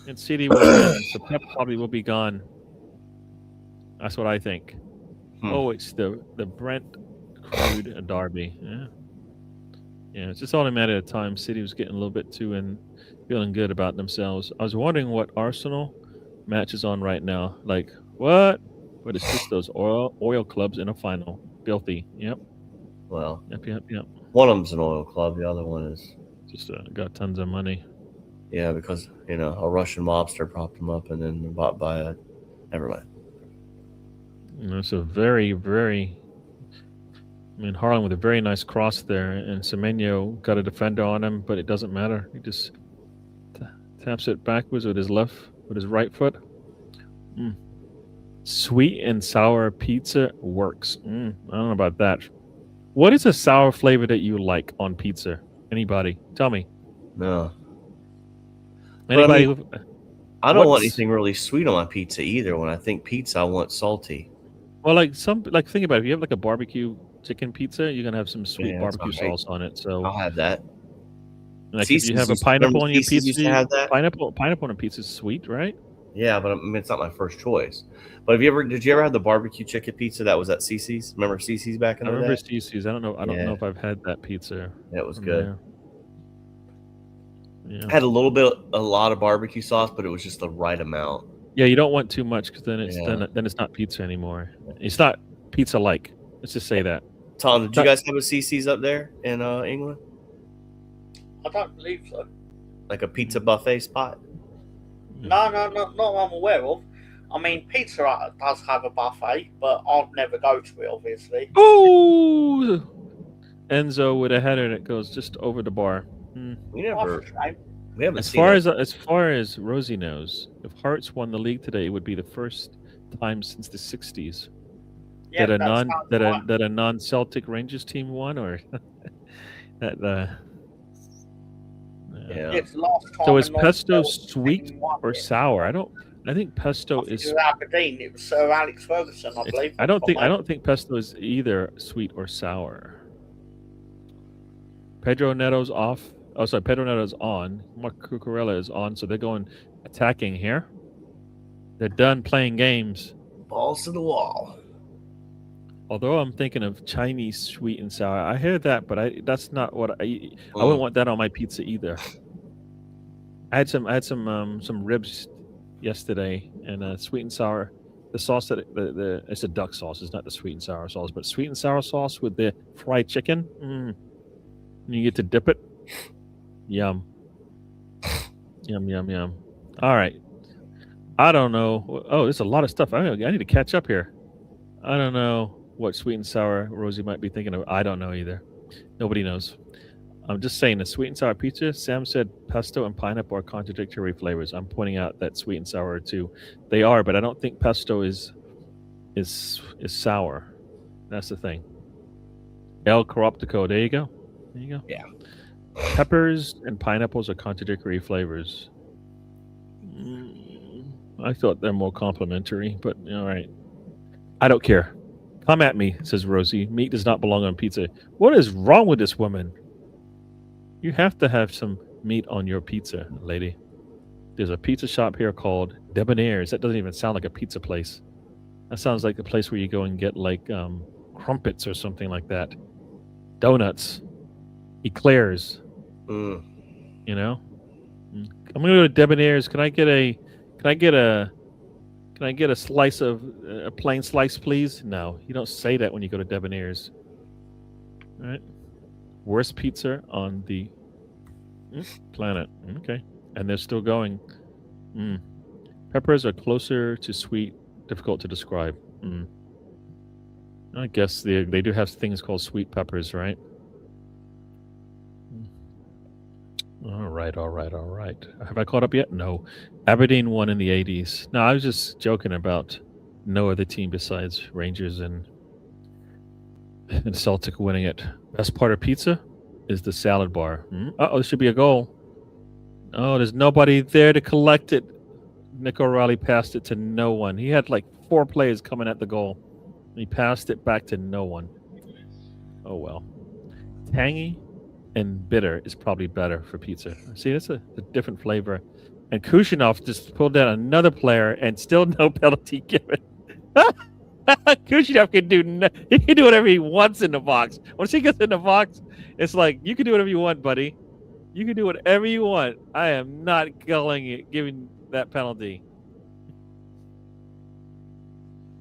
And City will win, so Pep probably will be gone. That's what I think. Oh, it's the Brent Crude derby. Yeah, it's just all a matter of time. City was getting a little bit too and feeling good about themselves. I was wondering what Arsenal match is on right now. Like, what? But it's just those oil clubs in a final. Filthy. Yep. Well, Yep. one of them's an oil club. The other one is just got tons of money. Yeah, because a Russian mobster propped them up, and then they're bought by a. Never mind. It's a very, very. I mean, Harlan with a very nice cross there, and Semenyo got a defender on him, but it doesn't matter. He just taps it backwards with his right foot. Sweet and sour pizza works. I don't know about that. What is a sour flavor that you like on pizza? Anybody? Tell me. No. Anybody? I don't want anything really sweet on my pizza either. When I think pizza, I want salty. Well, think about it. If you have like a barbecue chicken pizza, you're gonna have some sweet barbecue sauce on it. So I'll have that. Like if you have a pineapple on your pizza, used to have that? pineapple on a pizza is sweet, right? Yeah, but I mean, it's not my first choice. But did you ever have the barbecue chicken pizza that was at CC's? Remember CC's back in the day? I remember CC's. I don't know if I've had that pizza. It was good. Yeah. Had a lot of barbecue sauce, but it was just the right amount. Yeah, you don't want too much because then it's not pizza anymore. It's not pizza like. Let's just say that. Tom, did you guys have a CC's up there in England? I don't believe so. Like a pizza buffet spot? No, not I'm aware of. I mean, Pizza Hut does have a buffet, but I'd never go to it, obviously. Oh, Enzo with a header that goes just over the bar. We haven't as seen far as Rosie knows, if Hearts won the league today, it would be the first time since the '60s that a non-Celtic Rangers team won, or that. Yeah. It's last time. So is pesto sweet or sour? I think pesto is. Aberdeen. It was Sir Alex Ferguson, I believe. I don't think pesto is either sweet or sour. Pedro Neto's off. Oh, sorry, Pedro Neto's on. Mark Cucurella is on, so they're going attacking here. They're done playing games. Balls to the wall. Although I'm thinking of Chinese sweet and sour. I hear that, but that's not what I wouldn't want that on my pizza either. I had some ribs yesterday, and sweet and sour. The sauce that it's a duck sauce. It's not the sweet and sour sauce, but sweet and sour sauce with the fried chicken. And you get to dip it. Yum. Yum. All right. I don't know. Oh, there's a lot of stuff. I need to catch up here. I don't know what sweet and sour Rosie might be thinking of. I don't know either. Nobody knows. I'm just saying the sweet and sour pizza. Sam said pesto and pineapple are contradictory flavors. I'm pointing out that sweet and sour are too. They are, but I don't think pesto is sour. That's the thing. El Corruptico. There you go. There you go. Yeah. Peppers and pineapples are contradictory flavors. I thought they're more complimentary, but all right. I don't care. Come at me, says Rosie. Meat does not belong on pizza. What is wrong with this woman? You have to have some meat on your pizza, lady. There's a pizza shop here called Debonair's. That doesn't even sound like a pizza place. That sounds like a place where you go and get like crumpets or something like that. Donuts. Eclairs. You know? I'm gonna go to Debonair's. Can I get a slice of a plain slice, please? No, you don't say that when you go to Debonair's. All right. Worst pizza on the planet. Okay. And they're still going. Peppers are closer to sweet, difficult to describe. I guess they do have things called sweet peppers, right? All right. Have I caught up yet? No. Aberdeen won in the 80s. No, I was just joking about no other team besides Rangers and Celtic winning it. Best part of pizza is the salad bar. There should be a goal. Oh, there's nobody there to collect it. Nick O'Reilly passed it to no one. He had like 4 players coming at the goal. He passed it back to no one. Oh, well. Tangy and bitter is probably better for pizza. See, that's a different flavor. And Kushinov just pulled down another player and still no penalty given. Kushinov can do whatever he wants in the box. Once he gets in the box, it's like, you can do whatever you want, buddy. You can do whatever you want. I am not giving that penalty.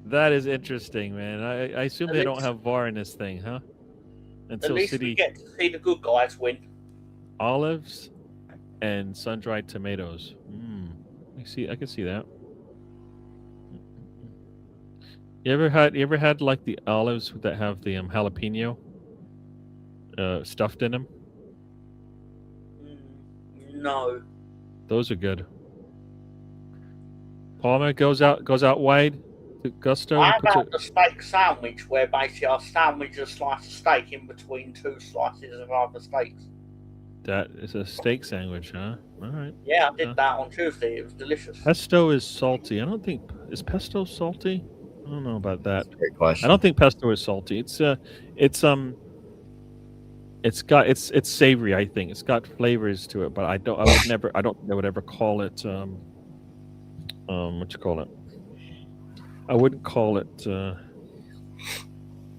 That is interesting, man. I assume they don't have VAR in this thing, huh? Until at least we get to see the good guys win. Olives and sun-dried tomatoes. I can see that. You ever had like the olives that have the jalapeno stuffed in them? No. Those are good. Palmer goes out wide to Gusto. How about the steak sandwich, where basically I sandwich a slice of steak in between 2 slices of other steaks? That is a steak sandwich, huh? All right. Yeah, I did that on Tuesday. It was delicious. Pesto is salty. I don't think is pesto salty. I don't know about that. That's a great question. I don't think pesto is salty. It's savory. I think it's got flavors to it, but I don't think I would ever call it what you call it. I wouldn't call it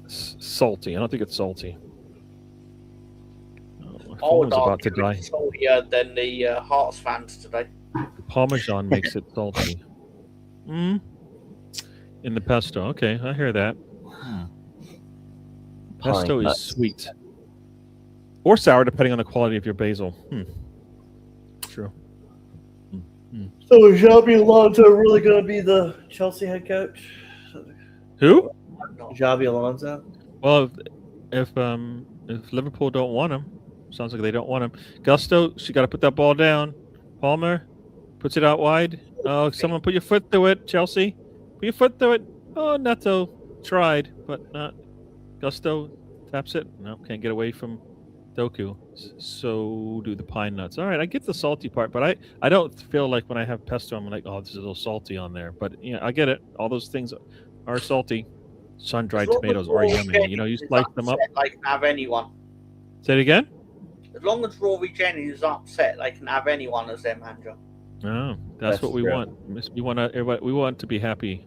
salty. I don't think it's salty. My phone's about to die. Saltier than the Hearts fans today. Parmesan makes it salty. In the pesto. Okay, I hear that. Pesto is sweet. Or sour, depending on the quality of your basil. True. So is Xabi Alonso really going to be the Chelsea head coach? Who? Xabi Alonso? Well, if Liverpool don't want him, sounds like they don't want him. Gusto, she got to put that ball down. Palmer puts it out wide. Oh, someone put your foot through it, Chelsea. Put your foot through it. Oh, Neto tried, but not. Gusto taps it. No, can't get away from Doku. So do the pine nuts. All right, I get the salty part, but I don't feel like when I have pesto, I'm like, oh, this is a little salty on there. But yeah, I get it. All those things are salty. Sun-dried tomatoes are yummy. You know, you slice them up. They can have anyone. Say it again? As long as Rory Jennings is upset, they can have anyone as their manager. Oh, that's what we want. We want to be happy.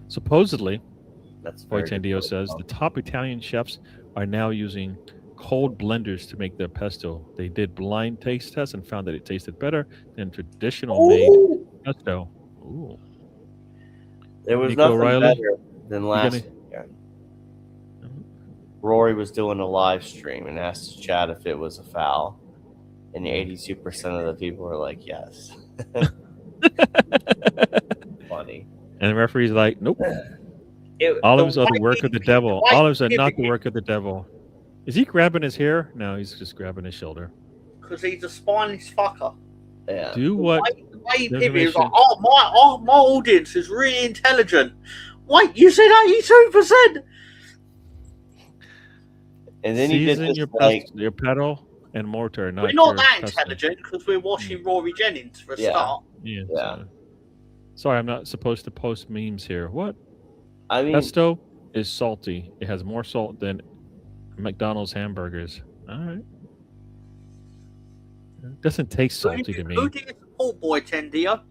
Supposedly, Boy Tandio says, the top Italian chefs are now using cold blenders to make their pesto. They did blind taste tests and found that it tasted better than traditional made pesto. Ooh. There was Nico nothing O'Reilly? better than last weekend. Rory was doing a live stream and asked the chat if it was a foul, and 82% of the people were like, yes. Funny. And the referee's like, nope. Olives are the work of the devil. Olives are not the work of the devil. Is he grabbing his hair? No, he's just grabbing his shoulder. Because he's a spineless fucker. Yeah. Do what? The way the Pibby was like, information- my audience is really intelligent. Wait, you said 82%? And then he did Season this your pedal and mortar. Not We're not your that pestle. intelligent because we're watching Rory Jennings for a Yeah. start. Yeah. Yeah. Sorry, I'm not supposed to post memes here. What? I mean, Pesto is salty. It has more salt than McDonald's hamburgers. All right. It doesn't taste salty to me. Who did you support, boy, Tendio?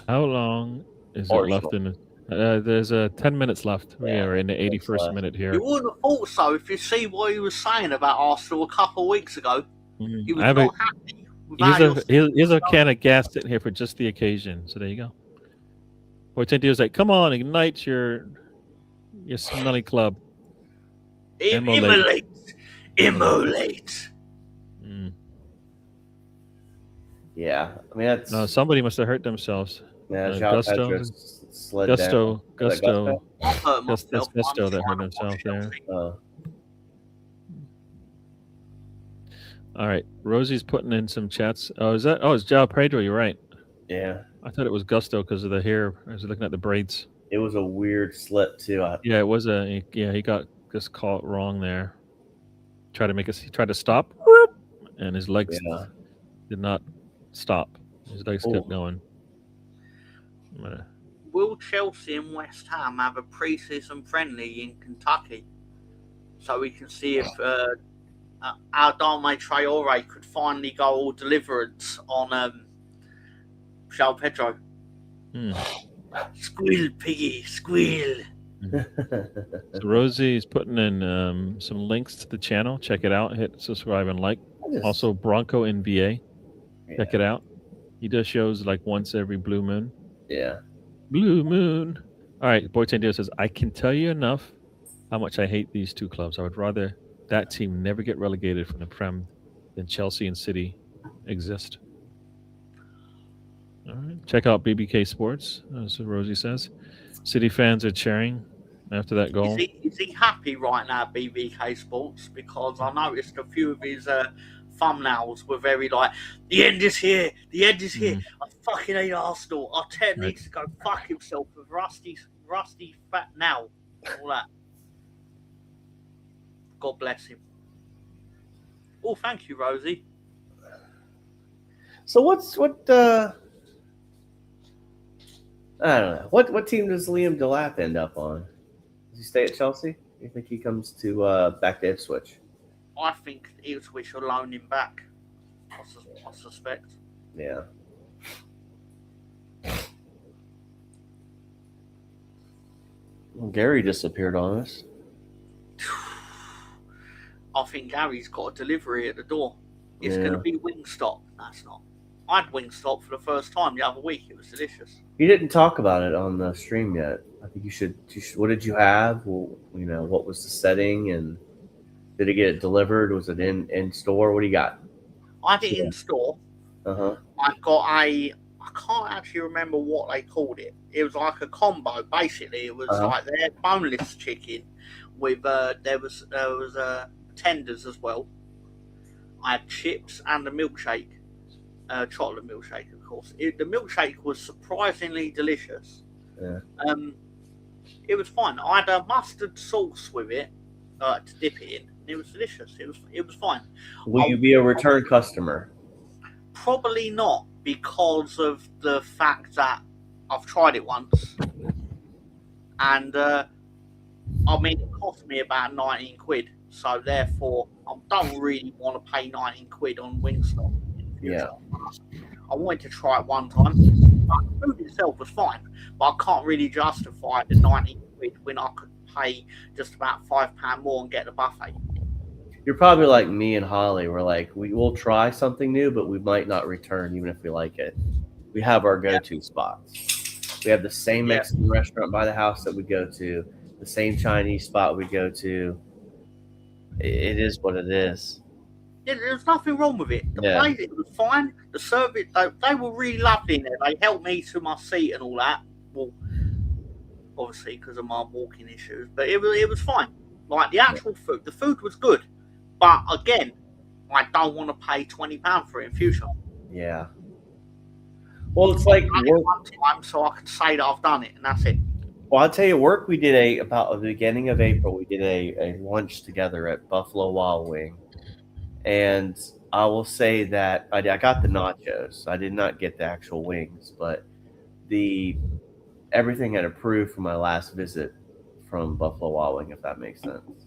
How long is it Arsenal. left in? There's 10 minutes left. We Yeah, are in the 81st left. minute here. You wouldn't have thought so if you see what he was saying about Arsenal a couple of weeks ago. Mhm. He was I have not happy with how here's a can of gas sitting here for just the occasion. So there you go. Boy, Tendio's like, come on, ignite your smelly club. Immolate. Mm. yeah. I mean, that's No, somebody must have hurt themselves. João Gusto. Pedro slid down. Gusto. Was that Gusto? I hurt That's myself. Gusto I'm that hurt trying to himself watch there. Chelsea. All right, Rosie's putting in some chats. Oh, is that? Oh, it's João Pedro. You're right. Yeah. I thought it was Gusto because of the hair. I was looking at the braids. It was a weird slip too. Yeah, it was he got just caught wrong there. He tried to stop, whoop, and his legs Yeah. did not stop. His legs kept going. Will Chelsea and West Ham have a pre-season friendly in Kentucky so we can see if Adama Traore could finally go all deliverance on João Pedro? Squeal, piggy, squeal. So Rosie is putting in some links to the channel. Check it out. Hit subscribe and like. Also, Bronco NBA. Check it out. He does shows like once every blue moon. Yeah. Blue moon. All right. Boy Tendio says, I can tell you enough how much I hate these two clubs. I would rather that team never get relegated from the Prem than Chelsea and City exist. All right. Check out BBK Sports, as Rosie says. City fans are cheering after that goal. Is he happy right now, BBK Sports? Because I noticed a few of his thumbnails were very like, the end is here, the end is here. I fucking hate Arsenal. Arteta needs to go fuck himself with rusty fat now. All that. God bless him. Oh, thank you, Rosie. So what I don't know. What team does Liam Delap end up on? Does he stay at Chelsea? You think he comes to back to Ipswich? I think Ipswich will loan him back. I suspect. Yeah. Well, Gary disappeared on us. I think Gary's got a delivery at the door. It's Yeah. going to be Wingstop. That's not. I had Wingstop for the first time the other week. It was delicious. You didn't talk about it on the stream yet. I think you should. What did you have? Well, what was the setting, and did it get delivered? Was it in store? What do you got? I had it in store. Uh-huh. I got I can't actually remember what they called it. It was like a combo. Basically, it was like their boneless chicken with there was tenders as well. I had chips and a milkshake, chocolate milkshake, of course. The milkshake was surprisingly delicious. Yeah. It was fine. I had a mustard sauce with it to dip it in. It was delicious. It was fine. Will you be a return customer? Probably not, because of the fact that I've tried it once, and I mean it cost me about 19 quid. So therefore, I don't really want to pay 19 quid on Wingstop. Yeah. I wanted to try it one time. The food itself was fine, but I can't really justify the 19 quid when I could pay just about £5 more and get the buffet. You're probably like me and Holly. We're like, we will try something new, but we might not return even if we like it. We have our go-to spots. We have the same Mexican restaurant by the house that we go to, the same Chinese spot we go to. It is what it is. Yeah, there's nothing wrong with it. The place, it was fine. The service, they were really lovely in there. They helped me to my seat and all that. Well, obviously because of my walking issues, but it was fine. Like the actual food, the food was good, but again, I don't want to pay £20 for it in future. Yeah. Well, it's like I've done it one time, so I can say that I've done it, and that's it. Well, I'll tell you, work. We did about the beginning of April. We did a lunch together at Buffalo Wild Wing, and I will say that I got the nachos. I did not get the actual wings, but everything had approved from my last visit from Buffalo Wild Wing, if that makes sense,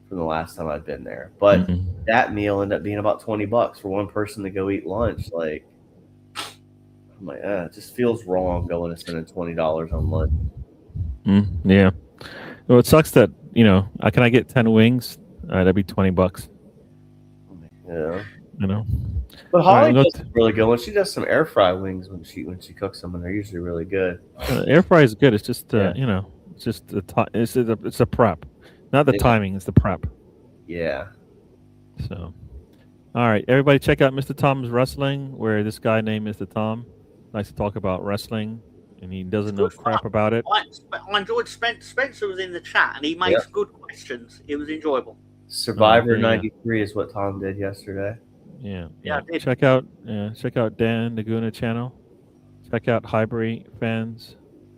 from the last time I'd been there. But that meal ended up being about $20 for one person to go eat lunch. Like, I'm like, it just feels wrong going and spending $20 on lunch. Yeah. Well, it sucks that can I get 10 wings? That'd be $20. Yeah. All But Holly right, does really good when she does some air fry wings when she cooks them, and they're usually really good. Air fry is good. It's just it's just it's a prep, not the timing. It's the prep. Yeah. So, all right, everybody, check out Mr. Tom's Wrestling, where this guy named Mr. Tom likes to talk about wrestling, and he doesn't know crap about it. I enjoyed Spencer was in the chat, and he makes good questions. It was enjoyable. Survivor 93 is what Tom did yesterday. Yeah. Check out Dan Naguna channel. Check out Highbury fans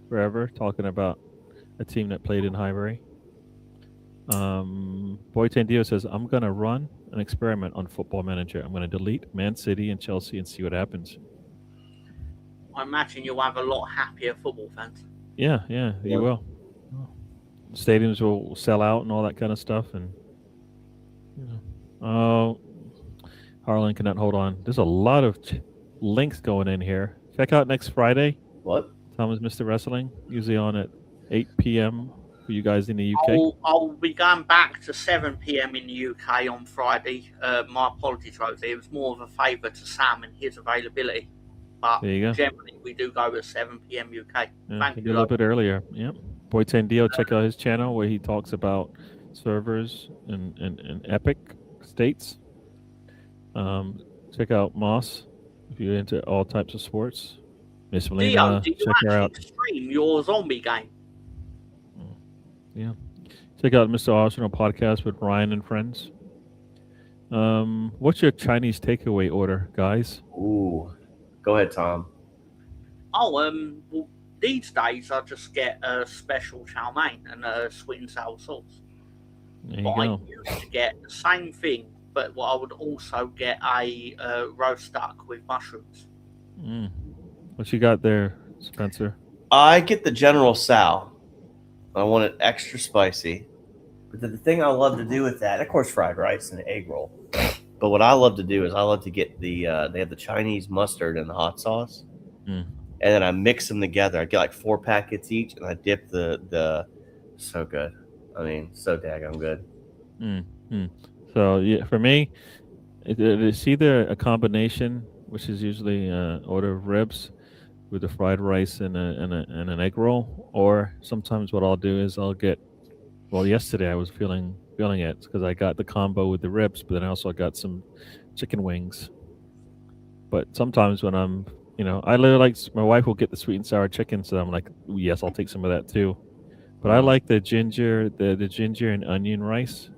forever, talking about a team that played in Highbury. Boy Tandio says, I'm gonna run an experiment on Football Manager. I'm gonna delete Man City and Chelsea and see what happens. I imagine you'll have a lot happier football fans. Yeah, you will. Stadiums will sell out and all that kind of stuff, and Harlan cannot hold on. There's a lot of links going in here. Check out next Friday. What? Thomas Mr. Wrestling, usually on at 8 p.m. for you guys in the UK. I'll be going back to 7 p.m. in the UK on Friday. My apologies, Rosie. It was more of a favour to Sam and his availability. But there you go. Generally, we do go at 7 p.m. UK. Thank you. A little bit earlier. Yep. Boy Tandio, check out his channel where he talks about servers in Epic States. Check out Moss if you're into all types of sports. Miss Melina, check her out. Stream your zombie game? Yeah. Check out Mr. Arsenal podcast with Ryan and friends. What's your Chinese takeaway order, guys? Ooh, go ahead, Tom. Well, these days I just get a special chow mein and a sweet and sour sauce. I used to get the same thing, but I would also get a roast duck with mushrooms. What you got there, Spencer? I get the General Tso. I want it extra spicy. But the thing I love to do with that, of course, fried rice and an egg roll. But what I love to do is I love to get they have the Chinese mustard and the hot sauce. And then I mix them together. I get like 4 packets each, and I dip the so good. I mean, so daggone good. So yeah, for me, it's either a combination, which is usually order of ribs with the fried rice and an egg roll, or sometimes what I'll do is I'll get. Well, yesterday I was feeling it because I got the combo with the ribs, but then I also got some chicken wings. But sometimes when I'm I literally my wife will get the sweet and sour chicken, so I'm like, yes, I'll take some of that too. But I like the ginger and onion rice.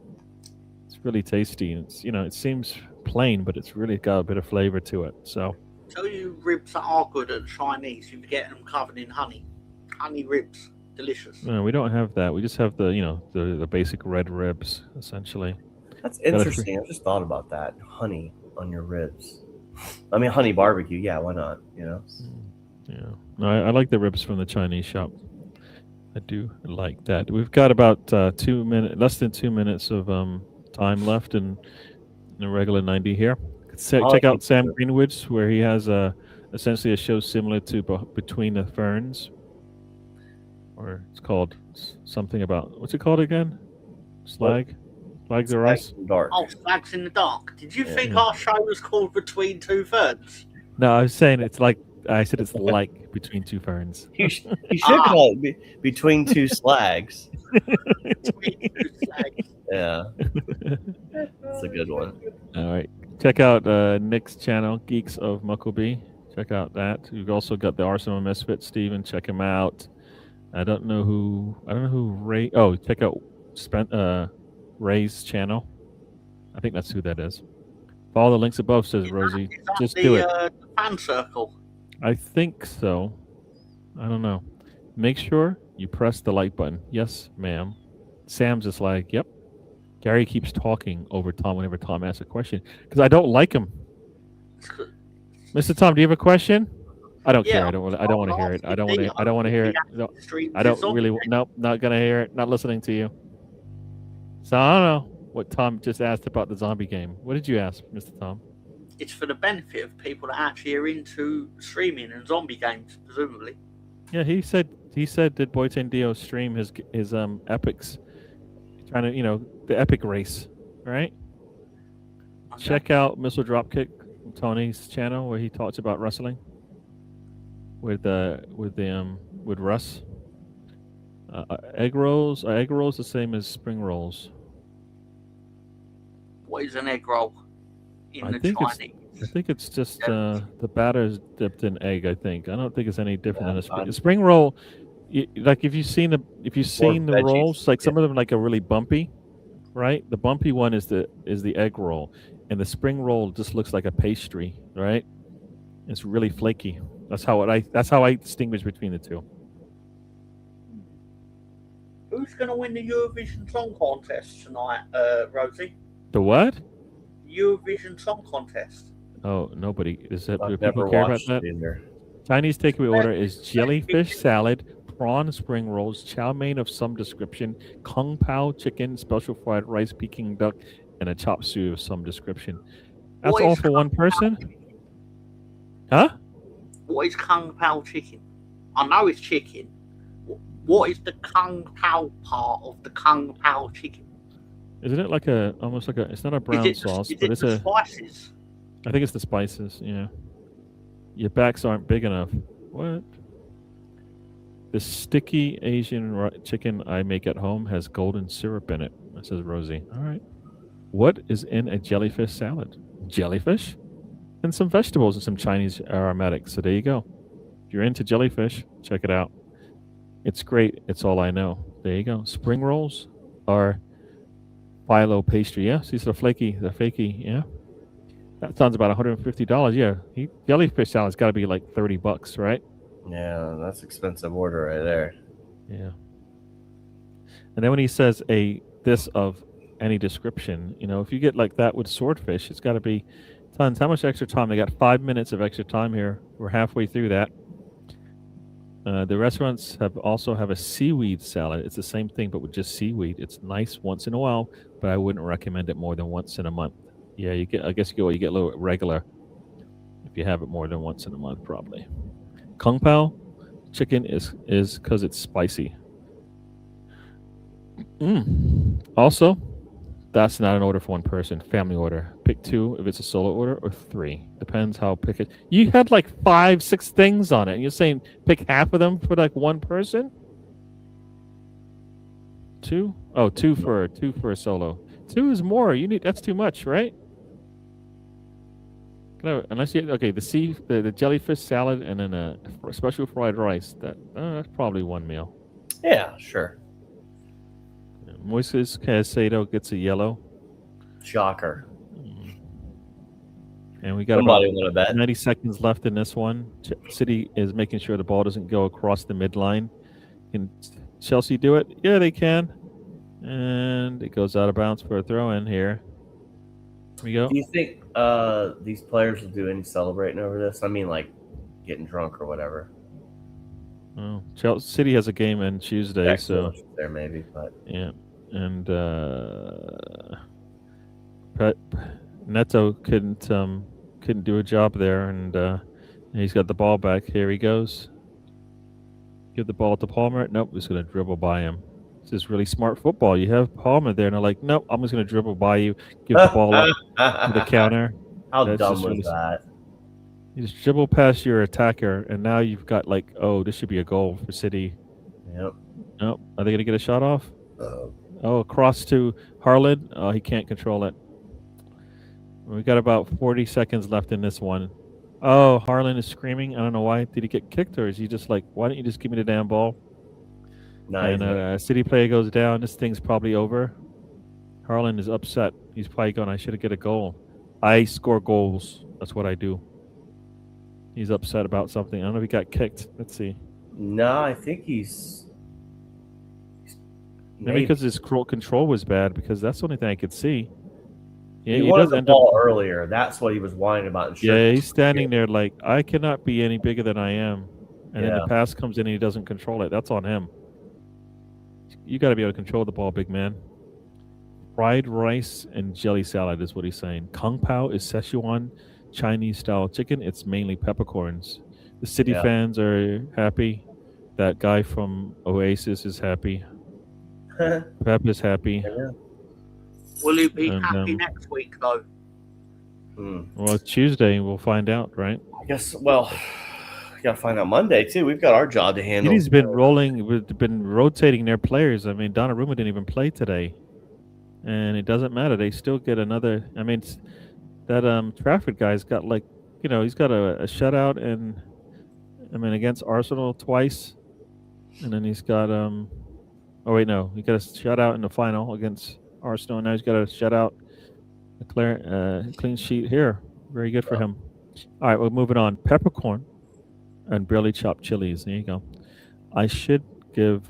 It's really tasty, and it's it seems plain, but it's really got a bit of flavor to it. So tell you ribs that are good at the Chinese, you get them covered in honey ribs, delicious. No, we don't have that. We just have the basic red ribs essentially. That's interesting. I just thought about that. Honey on your ribs. I mean, honey barbecue. Yeah, why not? Yeah. No, I like the ribs from the Chinese shop. I do like that. We've got about less than 2 minutes of time left in a regular 90 here. Check out Sam Greenwood's, where he has essentially a show similar to Between the Ferns, or it's called something about what's it called again? Slag the Rice. Dark. Oh, Slags in the Dark. Did you think our show was called Between Two Ferns? No, I was saying it's like Between Two Ferns. You should call it Between Two Slags. Between Two Slags. Yeah, that's a good one. All right, check out Nick's channel, Geeks of Muckleby. Check out that. We've also got the Arsenal Misfit, Steven. Check him out. I don't know who Ray. Oh, check out Ray's channel. I think that's who that is. Follow the links above, says Rosie. Is that Just the, do it. The fan circle. I think so. I don't know. Make sure you press the like button. Yes, ma'am. Sam's just like, yep. Gary keeps talking over Tom whenever Tom asks a question because I don't like him. Mr. Tom, do you have a question? I don't care. I don't want to hear it. I don't want to hear it. No, I don't really. Nope, not gonna hear it. Not listening to you. So I don't know what Tom just asked about the zombie game. What did you ask, Mr. Tom? It's for the benefit of people that actually are into streaming and zombie games, presumably. Yeah, he said did Boyten Dio stream his epics, trying to the epic race, right? Okay. Check out Missile Dropkick, Tony's channel where he talks about wrestling with Russ. Egg rolls. Are egg rolls the same as spring rolls? What is an egg roll in the Chinese? I think it's just the batter is dipped in egg. I don't think it's any different than a spring roll. Like if you've seen the rolls, like some of them like are really bumpy, right? The bumpy one is the egg roll, and the spring roll just looks like a pastry, right? It's really flaky. That's how I distinguish between the two. Who's going to win the Eurovision Song Contest tonight, Rosie? The what? Eurovision Song Contest. Oh, nobody. Do people care about that? Either. Chinese takeaway order is jellyfish salad, prawn spring rolls, chow mein of some description, kung pao chicken, special fried rice, Peking duck, and a chop suey of some description. That's all for one person? Huh? What is kung pao chicken? I know it's chicken. What is the kung pao part of the kung pao chicken? Isn't it almost like it's not a brown sauce, but it's spices? I think it's the spices, yeah. Your backs aren't big enough. What? The sticky Asian chicken I make at home has golden syrup in it, says Rosie. All right. What is in a jellyfish salad? Jellyfish? And some vegetables and some Chinese aromatics. So there you go. If you're into jellyfish, check it out. It's great. It's all I know. There you go. Spring rolls are phyllo pastry. Yeah, see, so flaky. They're fakey. Yeah. That sounds about $150. Yeah. Jellyfish salad's got to be like $30, right? Yeah, that's expensive order right there. Yeah. And then when he says this of any description, if you get like that with swordfish, it's got to be tons. How much extra time? They got 5 minutes of extra time here. We're halfway through that. The restaurants also have a seaweed salad. It's the same thing, but with just seaweed. It's nice once in a while, but I wouldn't recommend it more than once in a month. Yeah, you get a little regular if you have it more than once in a month, probably. Kung Pao chicken is because it's spicy. Also, that's not an order for one person. Family order. Pick 2 if it's a solo order, or 3. Depends how pick it. You had like 5-6 things on it, and you're saying pick half of them for like one person? 2? Oh, 2 for a solo. 2 is more. That's too much, right? No, unless the jellyfish salad and then a special fried rice. That's probably one meal. Yeah, sure. Moises Caicedo gets a yellow. Shocker. And we got about 90 seconds left in this one. City is making sure the ball doesn't go across the midline. Can Chelsea do it? Yeah, they can. And it goes out of bounds for a throw in here. Here we go. Do you think these players will do any celebrating over this? I mean, like getting drunk or whatever. Oh, Chelsea City has a game on Tuesday, so there maybe, but yeah. And Neto couldn't do a job there, and he's got the ball back. Here he goes. Give the ball to Palmer. Nope, he's going to dribble by him. This is really smart football. You have Palmer there, and they're like, nope, I'm just going to dribble by you, give the ball up to the counter. How dumb was that? You just dribble past your attacker, and now you've got this should be a goal for City. Yep. Nope. Are they going to get a shot off? Across to Harlan. Oh, he can't control it. We got about 40 seconds left in this one. Oh, Harlan is screaming. I don't know why. Did he get kicked, or is he just like, why don't you just give me the damn ball? Nice. And City player goes down. This thing's probably over. Harlan is upset. He's probably going, I should have get a goal. I score goals. That's what I do. He's upset about something. I don't know if he got kicked. Let's see. No, I think he's Maybe because his control was bad, because that's the only thing I could see. Yeah, he wanted the ball earlier. That's what he was whining about. Yeah, he's standing there like, I cannot be any bigger than I am. And then the pass comes in and he doesn't control it. That's on him. You got to be able to control the ball, big man. Fried rice and jelly salad is what he's saying. Kung Pao is Szechuan Chinese-style chicken. It's mainly peppercorns. The City fans are happy. That guy from Oasis is happy. Pep is happy. Will you be happy next week, though? Well, it's Tuesday. We'll find out, right? I guess, well, we got to find out Monday, too. We've got our job to handle. City's been rotating their players. I mean, Donnarumma didn't even play today. And it doesn't matter. They still get another. I mean, that Trafford guy's got he's got a shutout against Arsenal twice, and then he's got he got a shutout in the final against Arsenal, and now he's got a shutout, a clean sheet here. Very good for him. All right, we're moving on. Peppercorn and barely chopped chilies. There you go. I should give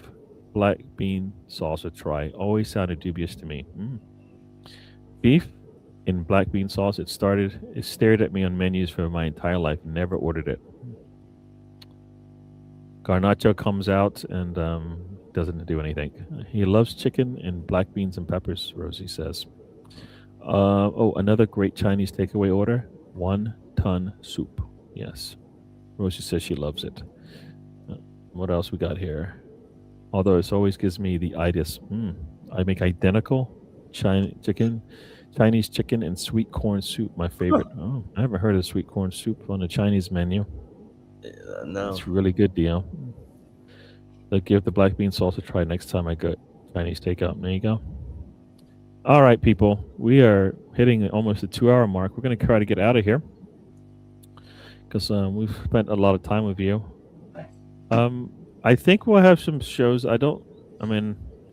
black bean sauce a try. Always sounded dubious to me. Beef in black bean sauce. It stared at me on menus for my entire life. Never ordered it. Garnacho comes out and doesn't do anything. He loves chicken and black beans and peppers, Rosie says. Another great Chinese takeaway order. 1 ton soup. Yes. Rosie says she loves it. What else we got here? Although it always gives me the itis. I make identical Chinese chicken and sweet corn soup, my favorite. Oh, I haven't heard of sweet corn soup on the Chinese menu. No. It's really good, Dio. I'll give the black bean sauce a try next time I go Chinese takeout. There you go. All right, people. We are hitting almost the 2-hour mark. We're going to try to get out of here because we've spent a lot of time with you. I think we'll have some shows. Unless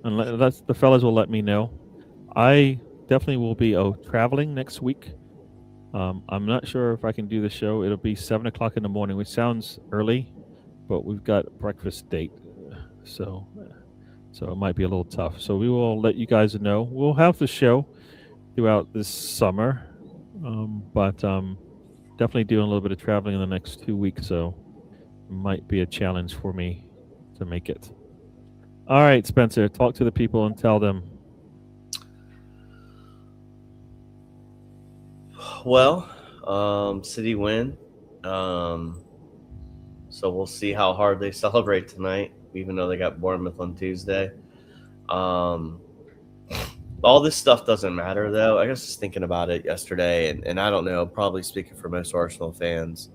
the fellas will let me know. I definitely will be traveling next week. I'm not sure if I can do the show. It'll be 7 o'clock in the morning, which sounds early, but we've got a breakfast date, so it might be a little tough. So we will let you guys know. We'll have the show throughout this summer, but definitely doing a little bit of traveling in the next 2 weeks, so it might be a challenge for me to make it. All right, Spencer, talk to the people and tell them. Well, City win. So we'll see how hard they celebrate tonight, even though they got Bournemouth on Tuesday. All this stuff doesn't matter, though. I guess just thinking about it yesterday, and I don't know, probably speaking for most Arsenal fans,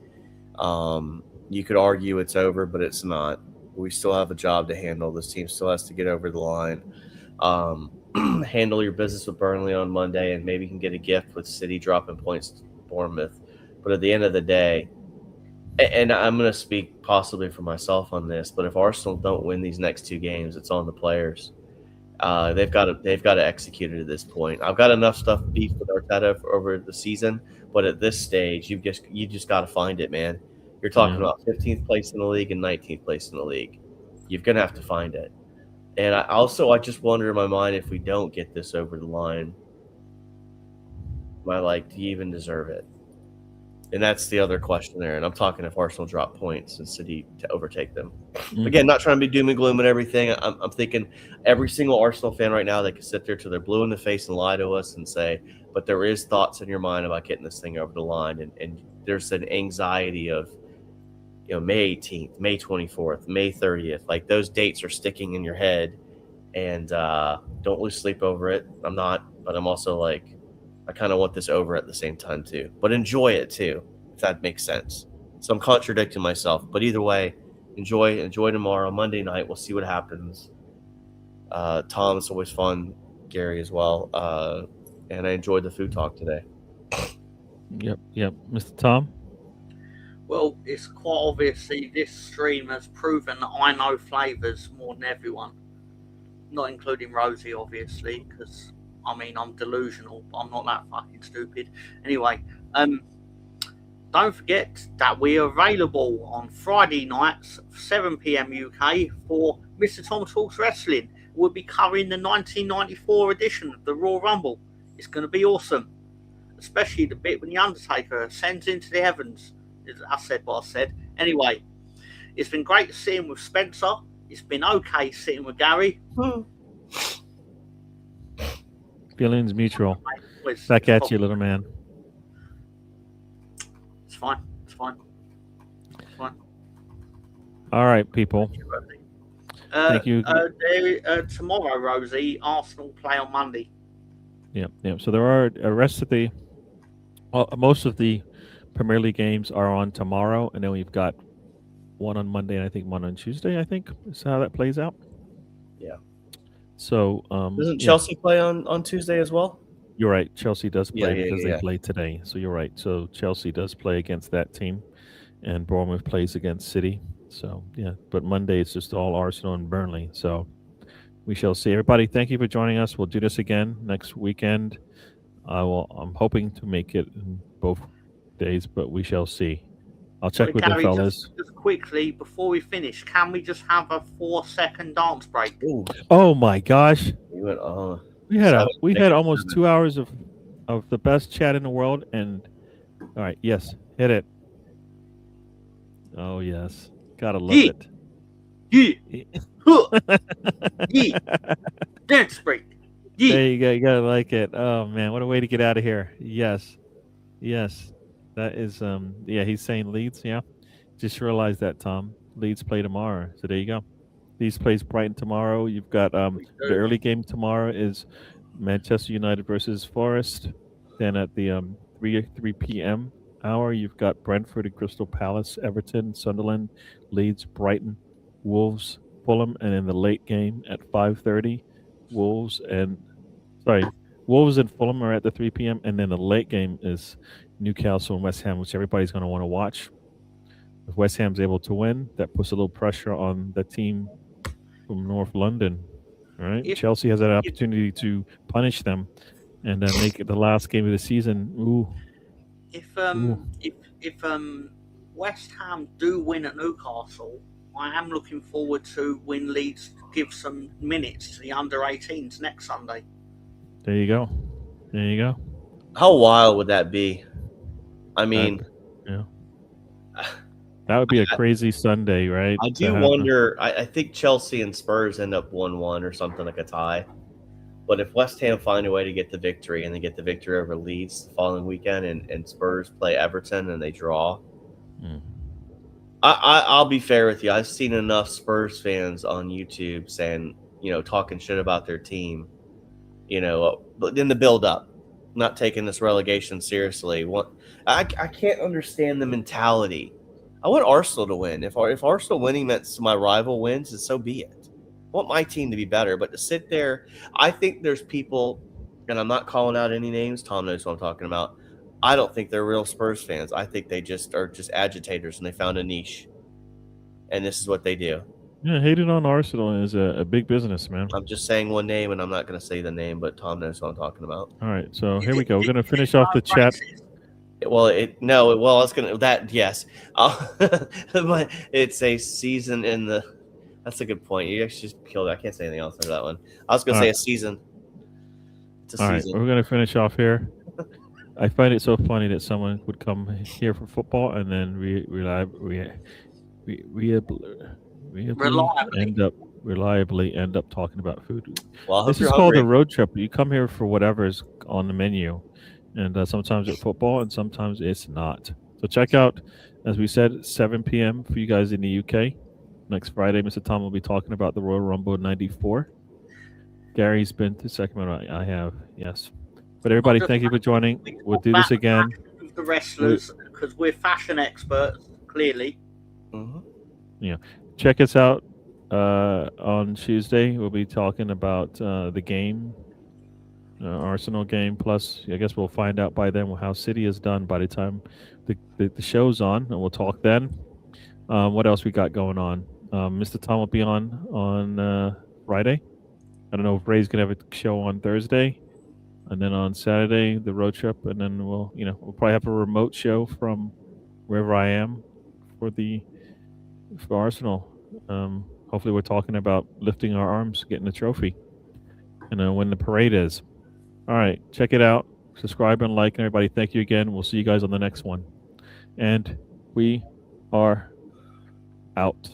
you could argue it's over, but it's not. We still have a job to handle. This team still has to get over the line. Handle your business with Burnley on Monday, and maybe you can get a gift with City dropping points to Bournemouth. But at the end of the day, and I'm going to speak possibly for myself on this, but if Arsenal don't win these next 2 games, it's on the players. They've got to execute it at this point. I've got enough stuff beef with Arteta over the season, but at this stage, you just got to find it, man. You're talking about 15th place in the league and 19th place in the league. You're going to have to find it. And I just wonder in my mind, if we don't get this over the line, do you even deserve it? And that's the other question there. And I'm talking if Arsenal drop points and City to overtake them. Again, not trying to be doom and gloom and everything. I'm thinking every single Arsenal fan right now that can sit there till they're blue in the face and lie to us and say, but there is thoughts in your mind about getting this thing over the line. And there's an anxiety of, May 18th, May 24th, May 30th. Like, those dates are sticking in your head. And don't lose sleep over it. I'm not, but I'm also like, I kind of want this over at the same time too. But enjoy it too, if that makes sense. So I'm contradicting myself. But either way, enjoy tomorrow, Monday night. We'll see what happens. Tom, it's always fun. Gary as well. And I enjoyed the food talk today. Yep. Mr. Tom? Well, it's quite obviously this stream has proven that I know flavours more than everyone. not including Rosie, obviously, because I mean I'm delusional. I'm not that fucking stupid. Anyway, don't forget that we're available on Friday nights, 7 p.m. UK, for Mr. Tom Talks Wrestling. We'll be covering the 1994 edition of the Royal Rumble. It's going to be awesome, especially the bit when the Undertaker ascends into the heavens. I said what I said. Anyway, it's been great sitting with Spencer. It's been okay sitting with Gary. Feelings mutual. Back at you, little man. It's fine. It's fine. It's fine. All right, people. Thank you. Tomorrow, Rosie, Arsenal play on Monday. Yeah. So there are most of the Premier League games are on tomorrow, and then we've got one on Monday and I think one on Tuesday. I think is how that plays out. Yeah. So doesn't Chelsea play on Tuesday as well? You're right. Chelsea does play because they play today. So you're right. So Chelsea does play against that team, and Bournemouth plays against City. So yeah, but Monday it's just all Arsenal and Burnley. So we shall see. Everybody, thank you for joining us. We'll do this again next weekend. I'm hoping to make it in both days, but we shall see. I'll check with Gary, the fellas. Just quickly before we finish, can we just have a 4-second dance break? Ooh. Oh my gosh! We went we had almost 2 hours of the best chat in the world, and all right, yes, hit it. Oh yes, gotta love it. Yeah. Dance break. Yeah. There you go. You gotta like it. Oh man, what a way to get out of here. Yes. That is he's saying Leeds, yeah. Just realized that, Tom. Leeds play tomorrow. So there you go. Leeds plays Brighton tomorrow. You've got the early game tomorrow is Manchester United versus Forest. Then at the 3 p.m. hour, you've got Brentford and Crystal Palace, Everton, Sunderland, Leeds, Brighton, Wolves, Fulham, and in the late game at 5:30, Wolves and Fulham are at the 3 p.m. and then the late game is Newcastle and West Ham, which everybody's going to want to watch. If West Ham's able to win, that puts a little pressure on the team from North London. All right, Chelsea has an opportunity to punish them and make it the last game of the season. If West Ham do win at Newcastle, I am looking forward to when Leeds give some minutes to the under-18s next Sunday. There you go. How wild would that be? I mean, that would be a crazy Sunday, right? I do wonder. I think Chelsea and Spurs end up 1-1 or something like a tie. But if West Ham find a way to get the victory and they get the victory over Leeds the following weekend, and Spurs play Everton and they draw, I'll be fair with you. I've seen enough Spurs fans on YouTube saying, talking shit about their team, but in the build-up, not taking this relegation seriously. I can't understand the mentality. I want Arsenal to win. If Arsenal winning meant my rival wins, then so be it. I want my team to be better, but to sit there, I think there's people, and I'm not calling out any names. Tom knows what I'm talking about. I don't think they're real Spurs fans. I think they just are agitators, and they found a niche, and this is what they do. Yeah, hating on Arsenal is a big business, man. I'm just saying one name, and I'm not going to say the name, but Tom knows what I'm talking about. All right, so here we go. We're going to finish off the chat. Yes. But it's a season in the. That's a good point. You actually just killed it. I can't say anything else under that one. I was going to say a season. It's a season. Right, we're going to finish off here. I find it so funny that someone would come here for football and then reliably end up talking about food. Well, this is called a road trip. You come here for whatever's on the menu, and sometimes it's football and sometimes it's not. So check out, as we said, 7 p.m. for you guys in the UK. Next Friday, Mr. Tom will be talking about the Royal Rumble 94. Gary's been to Sacramento. I have, yes. But everybody, thank you for joining. We'll do this again. The wrestlers, because we're fashion experts, clearly. Mm-hmm. Yeah. Check us out on Tuesday. We'll be talking about the game, Arsenal game. Plus, I guess we'll find out by then how City is done by the time the show's on, and we'll talk then. What else we got going on? Mr. Tom will be on Friday. I don't know if Ray's gonna have a show on Thursday, and then on Saturday the road trip, and then we'll probably have a remote show from wherever I am for Arsenal. Hopefully, we're talking about lifting our arms, getting the trophy, and when the parade is. All right, check it out. Subscribe and like, and everybody. Thank you again. We'll see you guys on the next one, and we are out.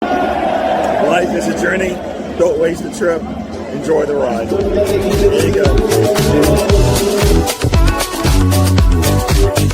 Life is a journey. Don't waste the trip. Enjoy the ride. There you go.